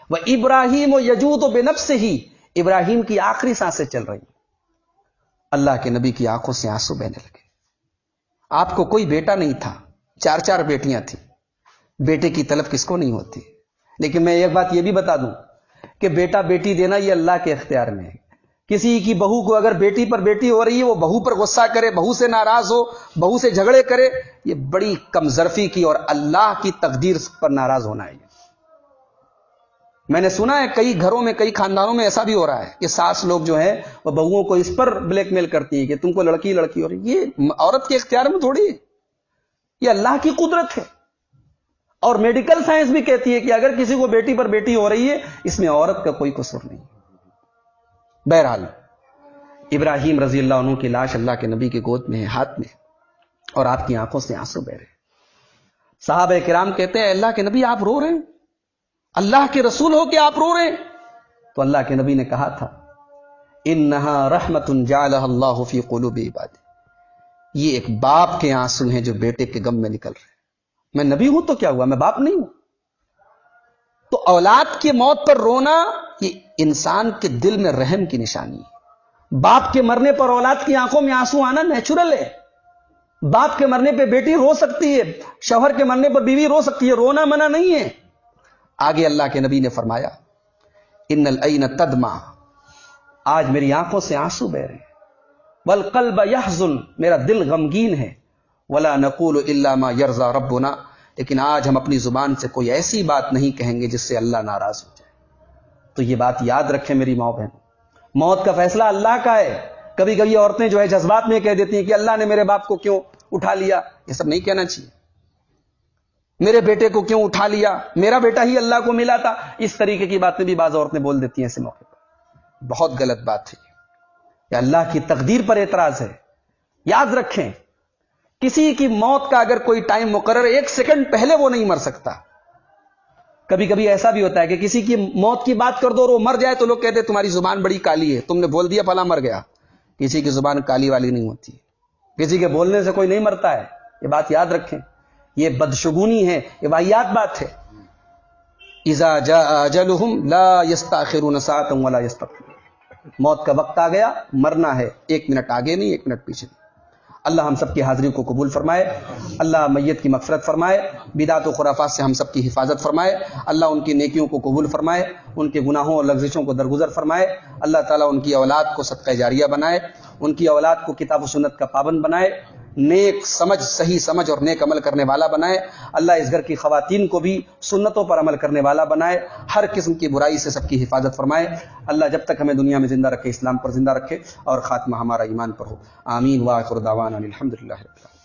وہ ابراہیم و یجود و بنفسہ ہی، ابراہیم کی آخری سانسیں چل رہی۔ اللہ کے نبی کی آنکھوں سے آنسو بہنے لگے۔ آپ کو کوئی بیٹا نہیں تھا، 4 بیٹیاں تھیں، بیٹے کی طلب کس کو نہیں ہوتی؟ لیکن میں ایک بات یہ بھی بتا دوں کہ بیٹا بیٹی دینا یہ اللہ کے اختیار میں ہے۔ کسی کی بہو کو اگر بیٹی پر بیٹی ہو رہی ہے، وہ بہو پر غصہ کرے، بہو سے ناراض ہو، بہو سے جھگڑے کرے، یہ بڑی کم ظرفی کی اور اللہ کی تقدیر پر ناراض ہونا ہے۔ میں نے سنا ہے کئی گھروں میں، کئی خاندانوں میں ایسا بھی ہو رہا ہے کہ ساس لوگ جو ہیں وہ بہوؤں کو اس پر بلیک میل کرتی ہیں کہ تم کو لڑکی ہو رہی ہے۔ یہ عورت کے اختیار میں تھوڑی ہے، یہ اللہ کی قدرت ہے۔ اور میڈیکل سائنس بھی کہتی ہے کہ اگر کسی کو بیٹی پر بیٹی ہو رہی ہے اس میں عورت کا کوئی قصور نہیں۔ بہرحال ابراہیم رضی اللہ عنہ کی لاش اللہ کے نبی کی گود میں ہے، ہاتھ میں، اور آپ کی آنکھوں سے آنسو بہ رہے ہیں۔ صحابہ کرام کہتے ہیں اللہ کے نبی آپ رو رہے ہیں، اللہ کے رسول ہو کہ آپ رو رہے ہیں؟ تو اللہ کے نبی نے کہا تھا انہا رحمت جعلها اللہ فی قلوب عبادہ، یہ ایک باپ کے آنسو ہیں جو بیٹے کے غم میں نکل رہے ہیں۔ میں نبی ہوں تو کیا ہوا، میں باپ نہیں ہوں؟ تو اولاد کی موت پر رونا یہ انسان کے دل میں رحم کی نشانی ہے۔ باپ کے مرنے پر اولاد کی آنکھوں میں آنسو آنا نیچرل ہے۔ باپ کے مرنے پہ بیٹی رو سکتی ہے، شوہر کے مرنے پر بیوی رو سکتی ہے، رونا منع نہیں ہے۔ آگے اللہ کے نبی نے فرمایا ان العین تدمع، آج میری آنکھوں سے آنسو بہ رہے ہیں، والقلب یحزن، میرا دل غمگین ہے، ولا نقول الا ما یرضى ربنا، لیکن آج ہم اپنی زبان سے کوئی ایسی بات نہیں کہیں گے جس سے اللہ ناراض ہو جائے۔ تو یہ بات یاد رکھیں میری ماں بہن، موت کا فیصلہ اللہ کا ہے۔ کبھی کبھی عورتیں جو ہے جذبات میں کہہ دیتی ہیں کہ اللہ نے میرے باپ کو کیوں اٹھا لیا، یہ سب نہیں کہنا چاہیے۔ میرے بیٹے کو کیوں اٹھا لیا، میرا بیٹا ہی اللہ کو ملا تھا، اس طریقے کی باتیں بھی بعض عورتیں بول دیتی ہیں ایسے موقع پر، بہت غلط بات ہے۔ یہ اللہ کی تقدیر پر اعتراض ہے۔ یاد رکھیں کسی کی موت کا اگر کوئی ٹائم مقرر ہے، 1 سیکنڈ پہلے وہ نہیں مر سکتا۔ کبھی کبھی ایسا بھی ہوتا ہے کہ کسی کی موت کی بات کر دو اور وہ مر جائے تو لوگ کہتے ہیں تمہاری زبان بڑی کالی ہے، تم نے بول دیا فلاں مر گیا۔ کسی کی زبان کالی والی نہیں ہوتی، کسی کے بولنے سے کوئی نہیں مرتا ہے، یہ بات یاد رکھیں۔ یہ بدشگونی ہے، یہ واہیات بات ہے۔ اذا جاء اجلهم لا يستاخرون ساعة ولا يستقدمون، موت کا وقت آ گیا، مرنا ہے، 1 منٹ آگے نہیں، 1 منٹ پیچھے نہیں۔ اللہ ہم سب کی حاضری کو قبول فرمائے، اللہ میت کی مغفرت فرمائے، بدعت و خرافات سے ہم سب کی حفاظت فرمائے، اللہ ان کی نیکیوں کو قبول فرمائے، ان کے گناہوں اور لغزشوں کو درگزر فرمائے، اللہ تعالیٰ ان کی اولاد کو صدقہ جاریہ بنائے، ان کی اولاد کو کتاب و سنت کا پابند بنائے، نیک سمجھ، صحیح سمجھ اور نیک عمل کرنے والا بنائے۔ اللہ اس گھر کی خواتین کو بھی سنتوں پر عمل کرنے والا بنائے، ہر قسم کی برائی سے سب کی حفاظت فرمائے۔ اللہ جب تک ہمیں دنیا میں زندہ رکھے اسلام پر زندہ رکھے اور خاتمہ ہمارا ایمان پر ہو۔ آمین وآخر دعوانا الحمدللہ رب العالمین۔